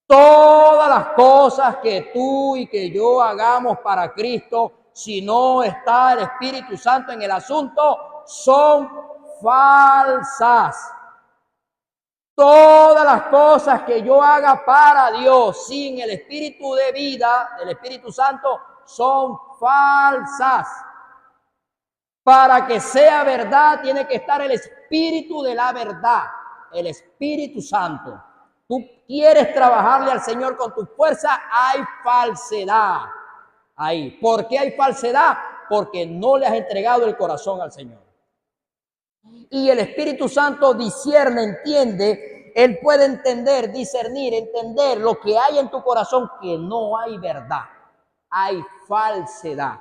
Todas las cosas que tú y que yo hagamos para Cristo, si no está el Espíritu Santo en el asunto, son falsas. Todas las cosas que yo haga para Dios sin el Espíritu de vida, del Espíritu Santo, son falsas. Para que sea verdad, tiene que estar el Espíritu de la verdad, el Espíritu Santo. Tú quieres trabajarle al Señor con tu fuerza, hay falsedad ahí. ¿Por qué hay falsedad? Porque no le has entregado el corazón al Señor. Y el Espíritu Santo discierne, entiende Él puede entender, discernir, entender lo que hay en tu corazón, que no hay verdad, hay falsedad.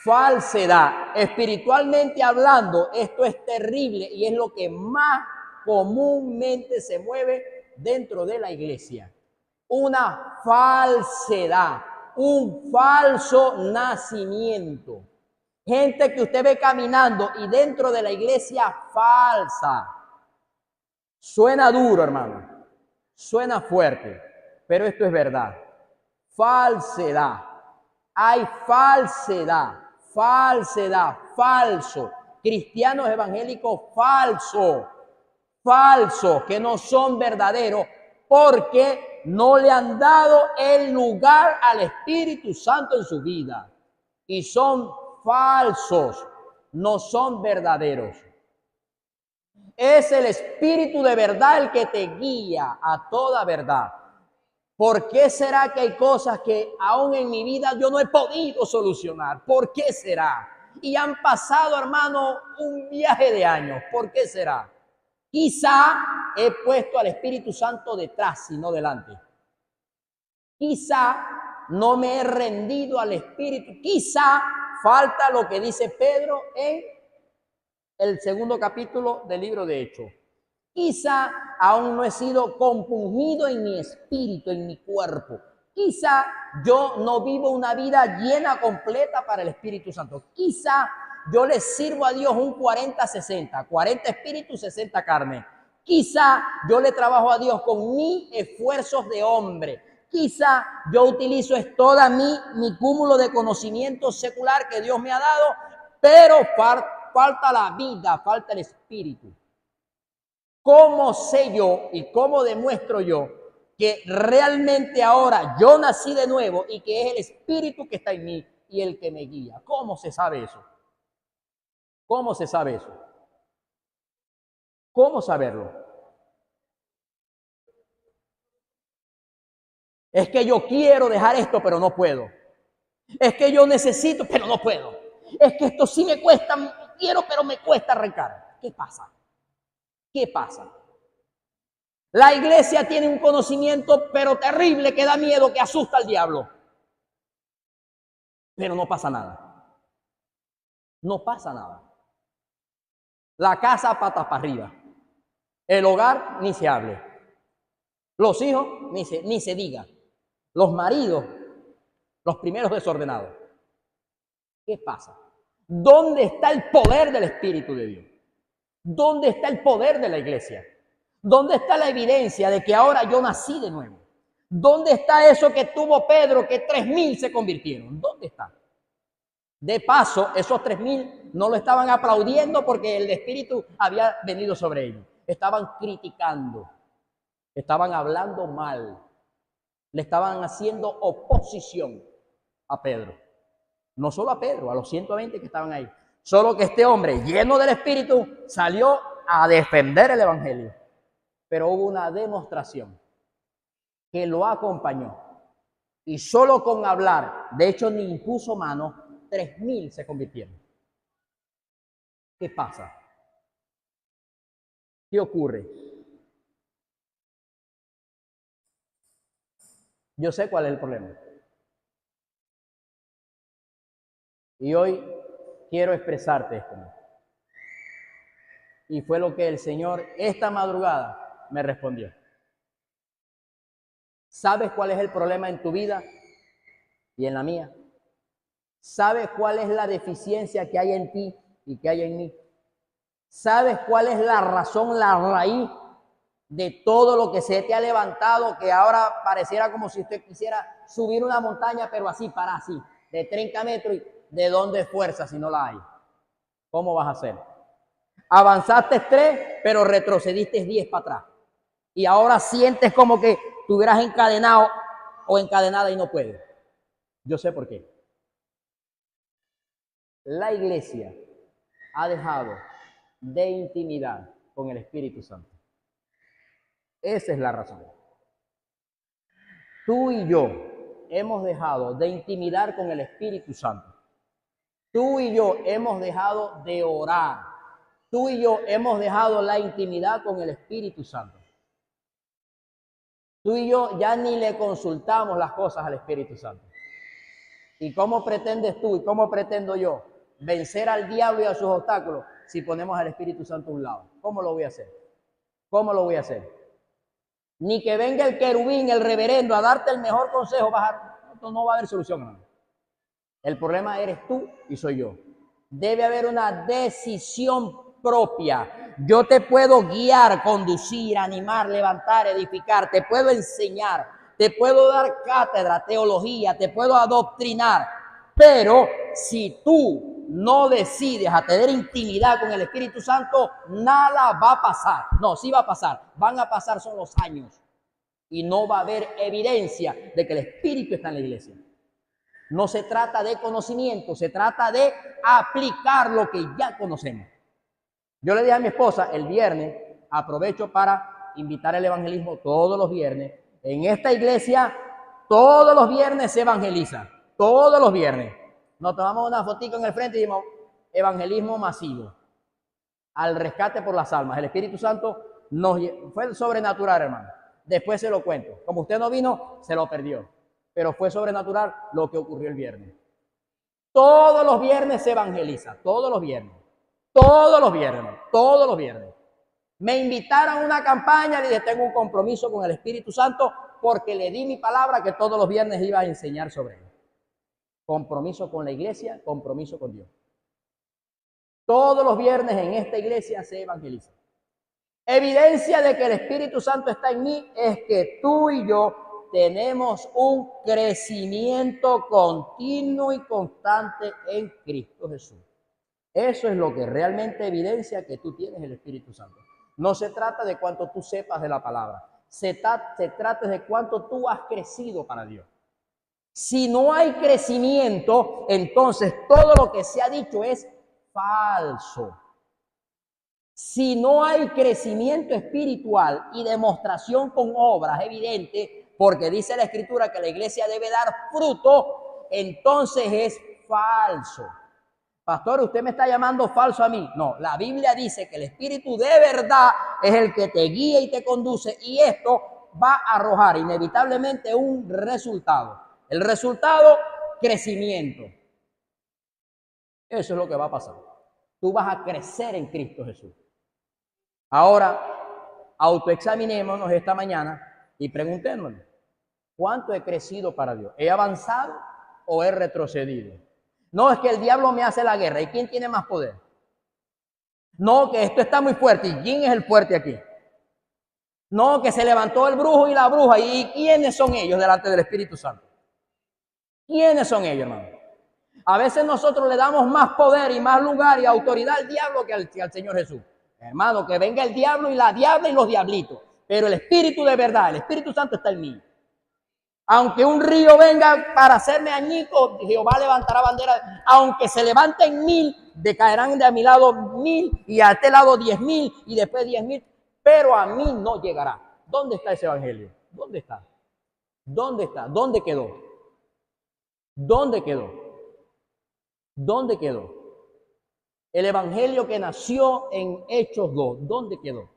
Falsedad. Espiritualmente hablando, esto es terrible y es lo que más comúnmente se mueve dentro de la iglesia. Una falsedad, un falso nacimiento. Gente que usted ve caminando y dentro de la iglesia falsa. Suena duro, hermano. Suena fuerte, pero esto es verdad. Falsedad. Hay falsedad, falsedad, falso. Cristianos evangélicos falsos, falsos, que no son verdaderos porque no le han dado el lugar al Espíritu Santo en su vida. Y son falsos, no son verdaderos. Es el Espíritu de verdad el que te guía a toda verdad. ¿Por qué será que hay cosas que aún en mi vida yo no he podido solucionar? ¿Por qué será? Y han pasado, hermano, un viaje de años. ¿Por qué será? Quizá he puesto al Espíritu Santo detrás y no delante. Quizá no me he rendido al Espíritu. Quizá falta lo que dice Pedro en el 2º capítulo del libro de Hechos. Quizá aún no he sido compungido en mi espíritu, en mi cuerpo. Quizá yo no vivo una vida llena, completa para el Espíritu Santo. Quizá yo le sirvo a Dios un 40-60, 40 espíritu, 60 carne. Quizá yo le trabajo a Dios con mis esfuerzos de hombre. Quizá yo utilizo toda mi cúmulo de conocimiento secular que Dios me ha dado, pero falta la vida, falta el espíritu. ¿Cómo sé yo y cómo demuestro yo que realmente ahora yo nací de nuevo y que es el Espíritu que está en mí y el que me guía? ¿Cómo se sabe eso? ¿Cómo se sabe eso? ¿Cómo saberlo? Es que yo quiero dejar esto, pero no puedo. Es que yo necesito, pero no puedo. Es que esto sí me cuesta, quiero, pero me cuesta arrancar. ¿Qué pasa? ¿Qué pasa? La iglesia tiene un conocimiento, pero terrible, que da miedo, que asusta al diablo. Pero no pasa nada. No pasa nada. La casa patas para arriba. El hogar ni se hable. Los hijos ni se diga. Los maridos, los primeros desordenados. ¿Qué pasa? ¿Dónde está el poder del Espíritu de Dios? ¿Dónde está el poder de la iglesia? ¿Dónde está la evidencia de que ahora yo nací de nuevo? ¿Dónde está eso que tuvo Pedro, que 3.000 se convirtieron? ¿Dónde está? De paso, esos 3.000 no lo estaban aplaudiendo porque el Espíritu había venido sobre ellos. Estaban criticando, estaban hablando mal, le estaban haciendo oposición a Pedro. No solo a Pedro, a los 120 que estaban ahí. Solo que este hombre, lleno del Espíritu, salió a defender el Evangelio. Pero hubo una demostración que lo acompañó. Y solo con hablar, de hecho ni impuso mano, 3.000 se convirtieron. ¿Qué pasa? ¿Qué ocurre? Yo sé cuál es el problema. Y hoy quiero expresarte esto. Y fue lo que el Señor esta madrugada me respondió. ¿Sabes cuál es el problema en tu vida y en la mía? ¿Sabes cuál es la deficiencia que hay en ti y que hay en mí? ¿Sabes cuál es la razón, la raíz de todo lo que se te ha levantado, que ahora pareciera como si usted quisiera subir una montaña, pero así, para así, de 30 metros? ¿Y de dónde fuerza si no la hay? ¿Cómo vas a hacer? Avanzaste 3, pero retrocediste 10 para atrás. Y ahora sientes como que estuvieras encadenado o encadenada y no puedes. Yo sé por qué. La iglesia ha dejado de intimidar con el Espíritu Santo. Esa es la razón. Tú y yo hemos dejado de intimidar con el Espíritu Santo. Tú y yo hemos dejado de orar. tú y yo hemos dejado la intimidad con el Espíritu Santo. Tú y yo ya ni le consultamos las cosas al Espíritu Santo. ¿Y cómo pretendes tú y cómo pretendo yo vencer al diablo y a sus obstáculos si ponemos al Espíritu Santo a un lado? ¿Cómo lo voy a hacer? ¿Cómo lo voy a hacer? Ni que venga el querubín, el reverendo, a darte el mejor consejo, no va a haber solución, hermano. El problema eres tú y soy yo. Debe haber una decisión propia. Yo te puedo guiar, conducir, animar, levantar, edificar, te puedo enseñar, te puedo dar cátedra, teología, te puedo adoctrinar, pero si tú no decides a tener intimidad con el Espíritu Santo, nada va a pasar. No, sí va a pasar. Van a pasar son los años y no va a haber evidencia de que el Espíritu está en la iglesia. No se trata de conocimiento, se trata de aplicar lo que ya conocemos. Yo le dije a mi esposa el viernes, aprovecho para invitar el evangelismo todos los viernes. En esta iglesia, todos los viernes se evangeliza. Todos los viernes. Nos tomamos una fotico en el frente y decimos, evangelismo masivo. Al rescate por las almas. El Espíritu Santo fue sobrenatural, hermano. Después se lo cuento. Como usted no vino, se lo perdió. Pero fue sobrenatural lo que ocurrió el viernes. Todos los viernes se evangeliza. Todos los viernes. Todos los viernes, todos los viernes. Me invitaron a una campaña, le dije, tengo un compromiso con el Espíritu Santo porque le di mi palabra que todos los viernes iba a enseñar sobre él. Compromiso con la iglesia, compromiso con Dios. Todos los viernes en esta iglesia se evangeliza. Evidencia de que el Espíritu Santo está en mí es que tú y yo tenemos un crecimiento continuo y constante en Cristo Jesús. Eso es lo que realmente evidencia que tú tienes el Espíritu Santo. No se trata de cuánto tú sepas de la palabra. Se trata de cuánto tú has crecido para Dios. Si no hay crecimiento, entonces todo lo que se ha dicho es falso. Si no hay crecimiento espiritual y demostración con obras evidentes, porque dice la Escritura que la iglesia debe dar fruto, entonces es falso. Pastor, ¿usted me está llamando falso a mí? No, la Biblia dice que el Espíritu de verdad es el que te guía y te conduce y esto va a arrojar inevitablemente un resultado. El resultado, crecimiento. Eso es lo que va a pasar. Tú vas a crecer en Cristo Jesús. Ahora, autoexaminémonos esta mañana y preguntémonos, ¿cuánto he crecido para Dios? ¿He avanzado o he retrocedido? No, es que el diablo me hace la guerra. ¿Y quién tiene más poder? No, que esto está muy fuerte. ¿Y quién es el fuerte aquí? No, que se levantó el brujo y la bruja. ¿Y quiénes son ellos delante del Espíritu Santo? ¿Quiénes son ellos, hermano? A veces nosotros le damos más poder y más lugar y autoridad al diablo que al Señor Jesús. Hermano, que venga el diablo y la diabla y los diablitos. Pero el Espíritu de verdad, el Espíritu Santo está en mí. Aunque un río venga para hacerme añico, Jehová levantará bandera. Aunque se levanten 1000, decaerán de a mi lado 1000 y a este lado 10,000 y después 10,000. Pero a mí no llegará. ¿Dónde está ese evangelio? ¿Dónde está? ¿Dónde está? ¿Dónde quedó? ¿Dónde quedó? ¿Dónde quedó? El evangelio que nació en Hechos 2, ¿dónde quedó?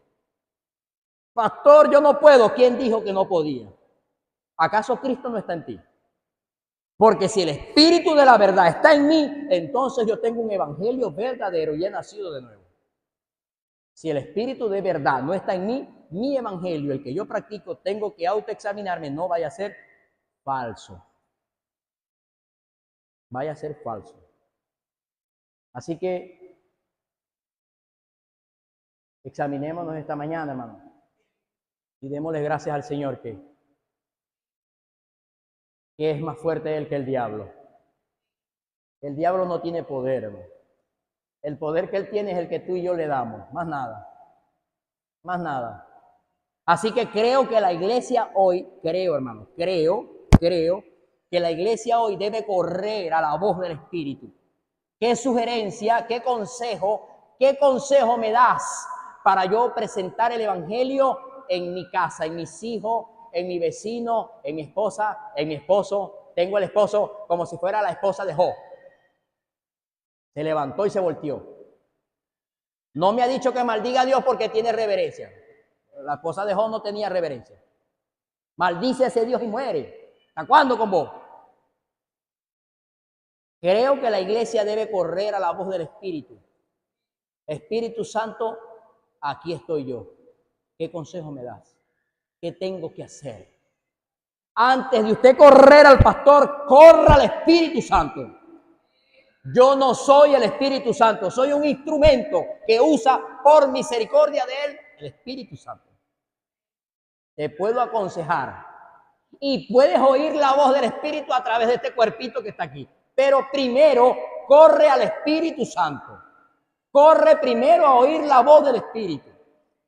Pastor, yo no puedo. ¿Quién dijo que no podía? ¿Acaso Cristo no está en ti? Porque si el Espíritu de la verdad está en mí, entonces yo tengo un evangelio verdadero y he nacido de nuevo. Si el Espíritu de verdad no está en mí, mi evangelio, el que yo practico, tengo que autoexaminarme, no vaya a ser falso. Vaya a ser falso. Así que examinémonos esta mañana, hermano, y démosle gracias al Señor que es más fuerte él que el diablo. El diablo no tiene poder, hermano. El poder que él tiene es el que tú y yo le damos, más nada. Más nada. Así que creo que la iglesia hoy, hermano, creo que la iglesia hoy debe correr a la voz del Espíritu. ¿Qué sugerencia, qué consejo me das para yo presentar el evangelio en mi casa, en mis hijos, en mi vecino, en mi esposa, en mi esposo? Tengo el esposo como si fuera la esposa de Job. Se levantó y se volteó. No me ha dicho que maldiga a Dios porque tiene reverencia. La esposa de Job no tenía reverencia. Maldice a ese Dios y muere. ¿Hasta cuándo con vos? Creo que la iglesia debe correr a la voz del Espíritu. Espíritu Santo, aquí estoy yo. ¿Qué consejo me das? ¿Qué tengo que hacer? Antes de usted correr al pastor, corra al Espíritu Santo. Yo no soy el Espíritu Santo, soy un instrumento que usa por misericordia de Él el Espíritu Santo. Te puedo aconsejar y puedes oír la voz del Espíritu a través de este cuerpito que está aquí. Pero primero corre al Espíritu Santo. Corre primero a oír la voz del Espíritu.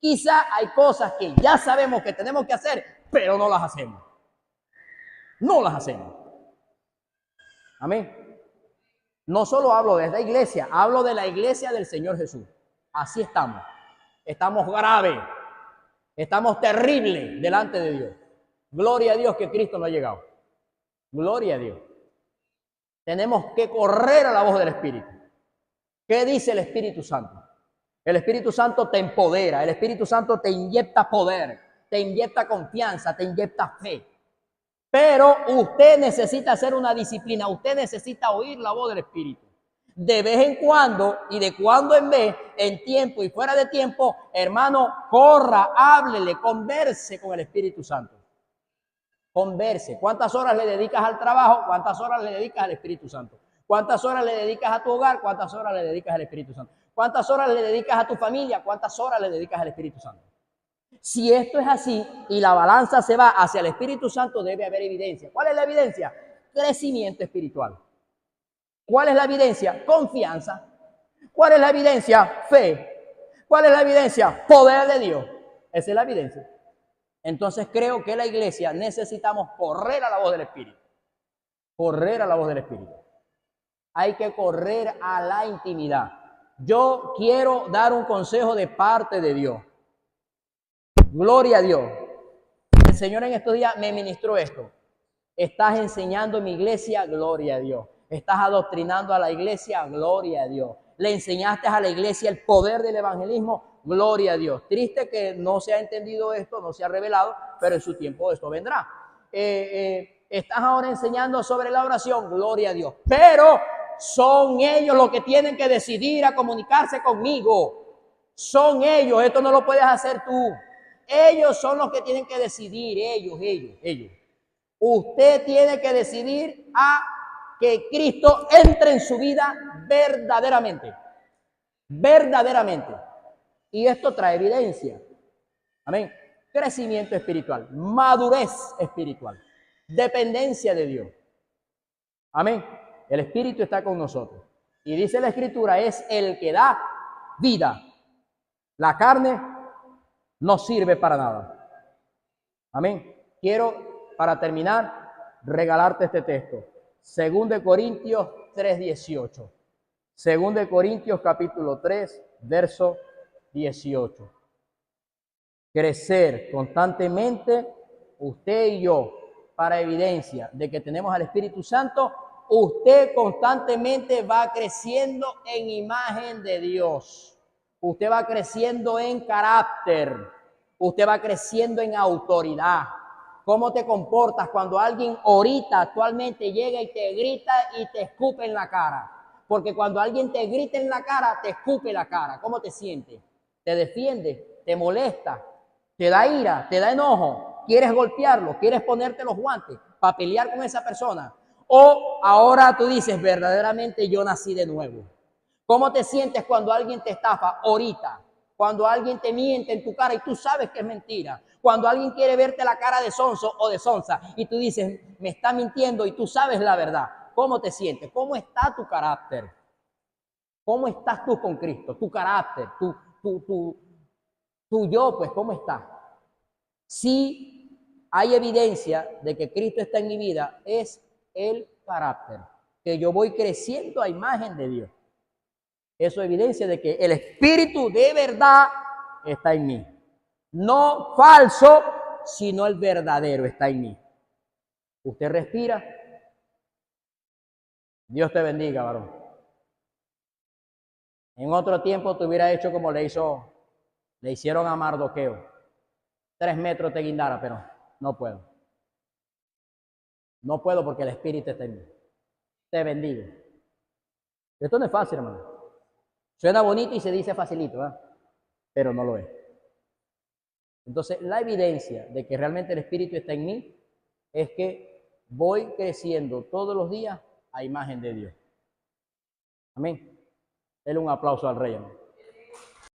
Quizá hay cosas que ya sabemos que tenemos que hacer, pero no las hacemos. No las hacemos. Amén. No solo hablo de esta iglesia, hablo de la iglesia del Señor Jesús. Así estamos. Estamos graves. Estamos terribles delante de Dios. Gloria a Dios que Cristo no ha llegado. Gloria a Dios. Tenemos que correr a la voz del Espíritu. ¿Qué dice el Espíritu Santo? El Espíritu Santo te empodera. El Espíritu Santo te inyecta poder, te inyecta confianza, te inyecta fe. Pero usted necesita hacer una disciplina. Usted necesita oír la voz del Espíritu. De vez en cuando y de cuando en vez, en tiempo y fuera de tiempo, hermano, corra, háblele, converse con el Espíritu Santo. Converse. ¿Cuántas horas le dedicas al trabajo? ¿Cuántas horas le dedicas al Espíritu Santo? ¿Cuántas horas le dedicas a tu hogar? ¿Cuántas horas le dedicas al Espíritu Santo? ¿Cuántas horas le dedicas a tu familia? ¿Cuántas horas le dedicas al Espíritu Santo? Si esto es así y la balanza se va hacia el Espíritu Santo, debe haber evidencia. ¿Cuál es la evidencia? Crecimiento espiritual. ¿Cuál es la evidencia? Confianza. ¿Cuál es la evidencia? Fe. ¿Cuál es la evidencia? Poder de Dios. Esa es la evidencia. Entonces creo que la iglesia necesitamos correr a la voz del Espíritu. Correr a la voz del Espíritu. Hay que correr a la intimidad. Yo quiero dar un consejo de parte de Dios. Gloria a Dios. El Señor en estos días me ministró esto. Estás enseñando en mi iglesia, gloria a Dios. Estás adoctrinando a la iglesia, gloria a Dios. Le enseñaste a la iglesia el poder del evangelismo, gloria a Dios. Triste que no se ha entendido esto, no se ha revelado, pero en su tiempo esto vendrá. Estás ahora enseñando sobre la oración, gloria a Dios. Pero son ellos los que tienen que decidir a comunicarse conmigo. Son ellos, esto no lo puedes hacer tú. Ellos son los que tienen que decidir, ellos. Usted tiene que decidir a que Cristo entre en su vida verdaderamente. Verdaderamente. Y esto trae evidencia. Amén. Crecimiento espiritual, madurez espiritual, dependencia de Dios. Amén. El Espíritu está con nosotros. Y dice la Escritura, es el que da vida. La carne no sirve para nada. Amén. Quiero, para terminar, regalarte este texto. 2 Corintios 3:18. 2 Corintios capítulo 3, verso 18. Crecer constantemente, usted y yo, para evidencia de que tenemos al Espíritu Santo, usted constantemente va creciendo en imagen de Dios. Usted va creciendo en carácter. Usted va creciendo en autoridad. ¿Cómo te comportas cuando alguien ahorita actualmente llega y te grita y te escupe en la cara? Porque cuando alguien te grita en la cara, te escupe la cara. ¿Cómo te sientes? ¿Te defiende? ¿Te molesta? ¿Te da ira? ¿Te da enojo? ¿Quieres golpearlo? ¿Quieres ponerte los guantes para pelear con esa persona? O ahora tú dices, verdaderamente yo nací de nuevo. ¿Cómo te sientes cuando alguien te estafa ahorita? Cuando alguien te miente en tu cara y tú sabes que es mentira. Cuando alguien quiere verte la cara de sonso o de sonsa y tú dices, me está mintiendo y tú sabes la verdad. ¿Cómo te sientes? ¿Cómo está tu carácter? ¿Cómo estás tú con Cristo? Tu carácter, tu yo, pues, ¿cómo está? Si hay evidencia de que Cristo está en mi vida, es el carácter. Que yo voy creciendo a imagen de Dios. Eso es evidencia de que el Espíritu de verdad está en mí. No falso, sino el verdadero está en mí. Usted respira. Dios te bendiga, varón. En otro tiempo te hubiera hecho como le hicieron a Mardoqueo. 3 metros te guindara, pero no puedo. No puedo porque el Espíritu está en mí. Te bendigo. Esto no es fácil, hermano. Suena bonito y se dice facilito, ¿verdad? Pero no lo es. Entonces, la evidencia de que realmente el Espíritu está en mí es que voy creciendo todos los días a imagen de Dios. Amén. Denle un aplauso al Rey, hermano.